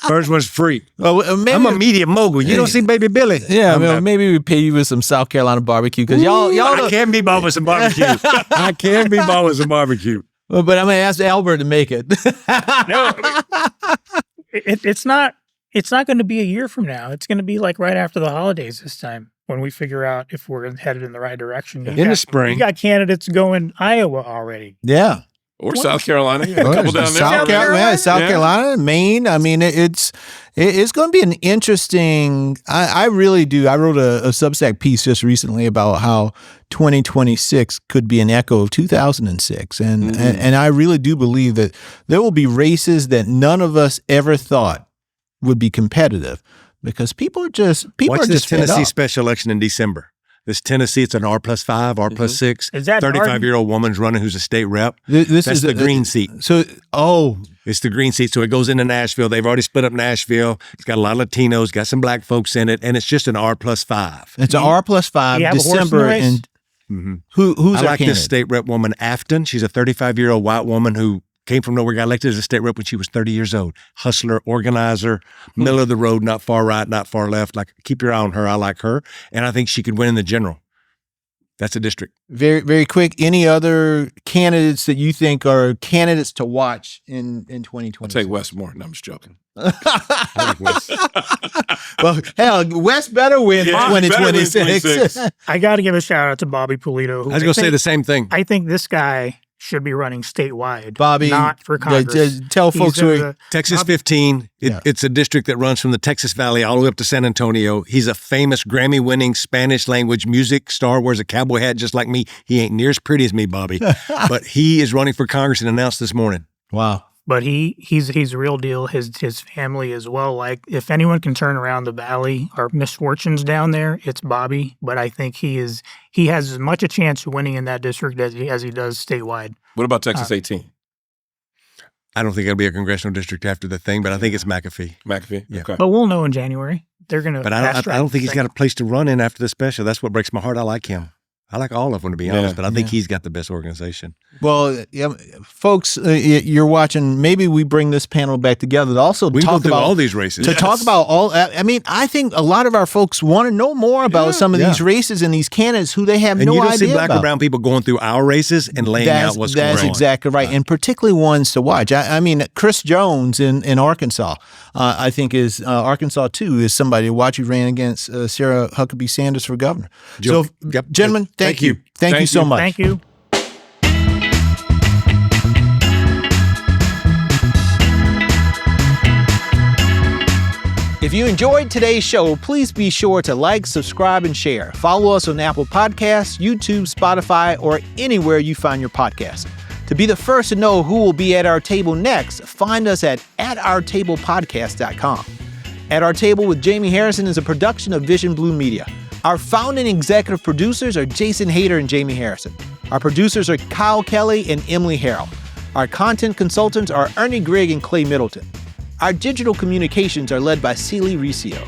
First one's free. Well, maybe, I'm a media mogul. You don't see Baby Billy. Yeah, maybe we pay you with some South Carolina barbecue because y'all. I can be bought with some barbecue. I can be bought with some barbecue. Well, but I'm going to ask Albert to make it. No, it's not. It's not going to be a year from now. It's going to be like right after the holidays this time when we figure out if we're headed in the right direction. The spring. You got candidates going Iowa already. Yeah. Or South Carolina. A couple down there. South Carolina, Maine. I mean, it's going to be an interesting. I really do. I wrote a Substack piece just recently about how 2026 could be an echo of 2006, and I really do believe that there will be races that none of us ever thought would be competitive because people are just Watch this fed Tennessee up. special election in December. This Tennessee, it's an R+5, R+6. Is that 35-year-old woman's running who's a state rep. This That's is the green seat. It's the green seat. So it goes into Nashville. They've already split up Nashville. It's got a lot of Latinos, got some black folks in it, and it's just an R+5. It's an R+5. You have a horse in the December race? and who's I our like candidate? this state rep woman, Afton. She's a 35-year-old white woman who came from nowhere, got elected as a state rep when she was 30 years old. Hustler, organizer, middle of the road, not far right, not far left. Like, keep your eye on her. I like her. And I think she could win in the general. That's a district. Very, very quick. Any other candidates that you think are candidates to watch in 2020? I'll take Westmore. No, I'm just joking. I like West. Well, hell, West better win 2026. I got to give a shout out to Bobby Pulido. I was going to say the same thing. I think this guy should be running statewide, Bobby, not for Congress. Tell folks who Texas 15, it's a district that runs from the Texas Valley all the way up to San Antonio. He's a famous Grammy-winning Spanish language music star, wears a cowboy hat just like me. He ain't near as pretty as me, Bobby, but he is running for Congress and announced this morning. Wow. But he's a real deal. His family as well. Like, if anyone can turn around the valley or misfortunes down there, it's Bobby. But I think he has as much a chance of winning in that district as he does statewide. What about Texas 18? I don't think it'll be a congressional district after the thing, but I think it's McAfee. McAfee? Yeah. Okay. But we'll know in January. They're going to. But I don't think he's got a place to run in after the special. That's what breaks my heart. I like him. I like all of them, to be honest, but I think he's got the best organization. Well, folks, you're watching. Maybe we bring this panel back together to also talk about all these races. To talk about all. I mean, I think a lot of our folks want to know more about some of these races and these candidates who they have no idea about. And you don't see black or brown people going through our races and laying out what's going on. That's exactly right, and particularly ones to watch. I mean, Chris Jones in Arkansas, I think is Arkansas too is somebody to watch who ran against Sarah Huckabee Sanders for governor. So, gentlemen. Thank you. Thank you so much. Thank you. If you enjoyed today's show, please be sure to like, subscribe, and share. Follow us on Apple Podcasts, YouTube, Spotify, or anywhere you find your podcast. To be the first to know who will be at our table next, find us at ourtablepodcast.com. At Our Table with Jamie Harrison is a production of Vision Blue Media. Our founding executive producers are Jason Hayter and Jamie Harrison. Our producers are Kyle Kelly and Emily Harrell. Our content consultants are Ernie Grigg and Clay Middleton. Our digital communications are led by Celie Riccio.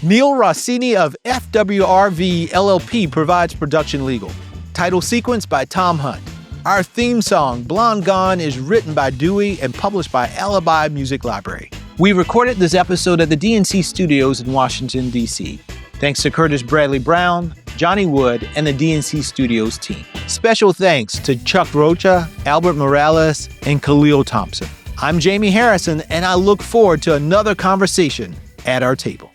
Neil Rossini of FWRV LLP provides production legal. Title sequence by Tom Hunt. Our theme song, Blonde Gone, is written by Dewey and published by Alibi Music Library. We recorded this episode at the DNC studios in Washington, D.C. Thanks to Curtis Bradley Brown, Johnny Wood, and the DNC Studios team. Special thanks to Chuck Rocha, Albert Morales, and Khalil Thompson. I'm Jamie Harrison, and I look forward to another conversation at our table.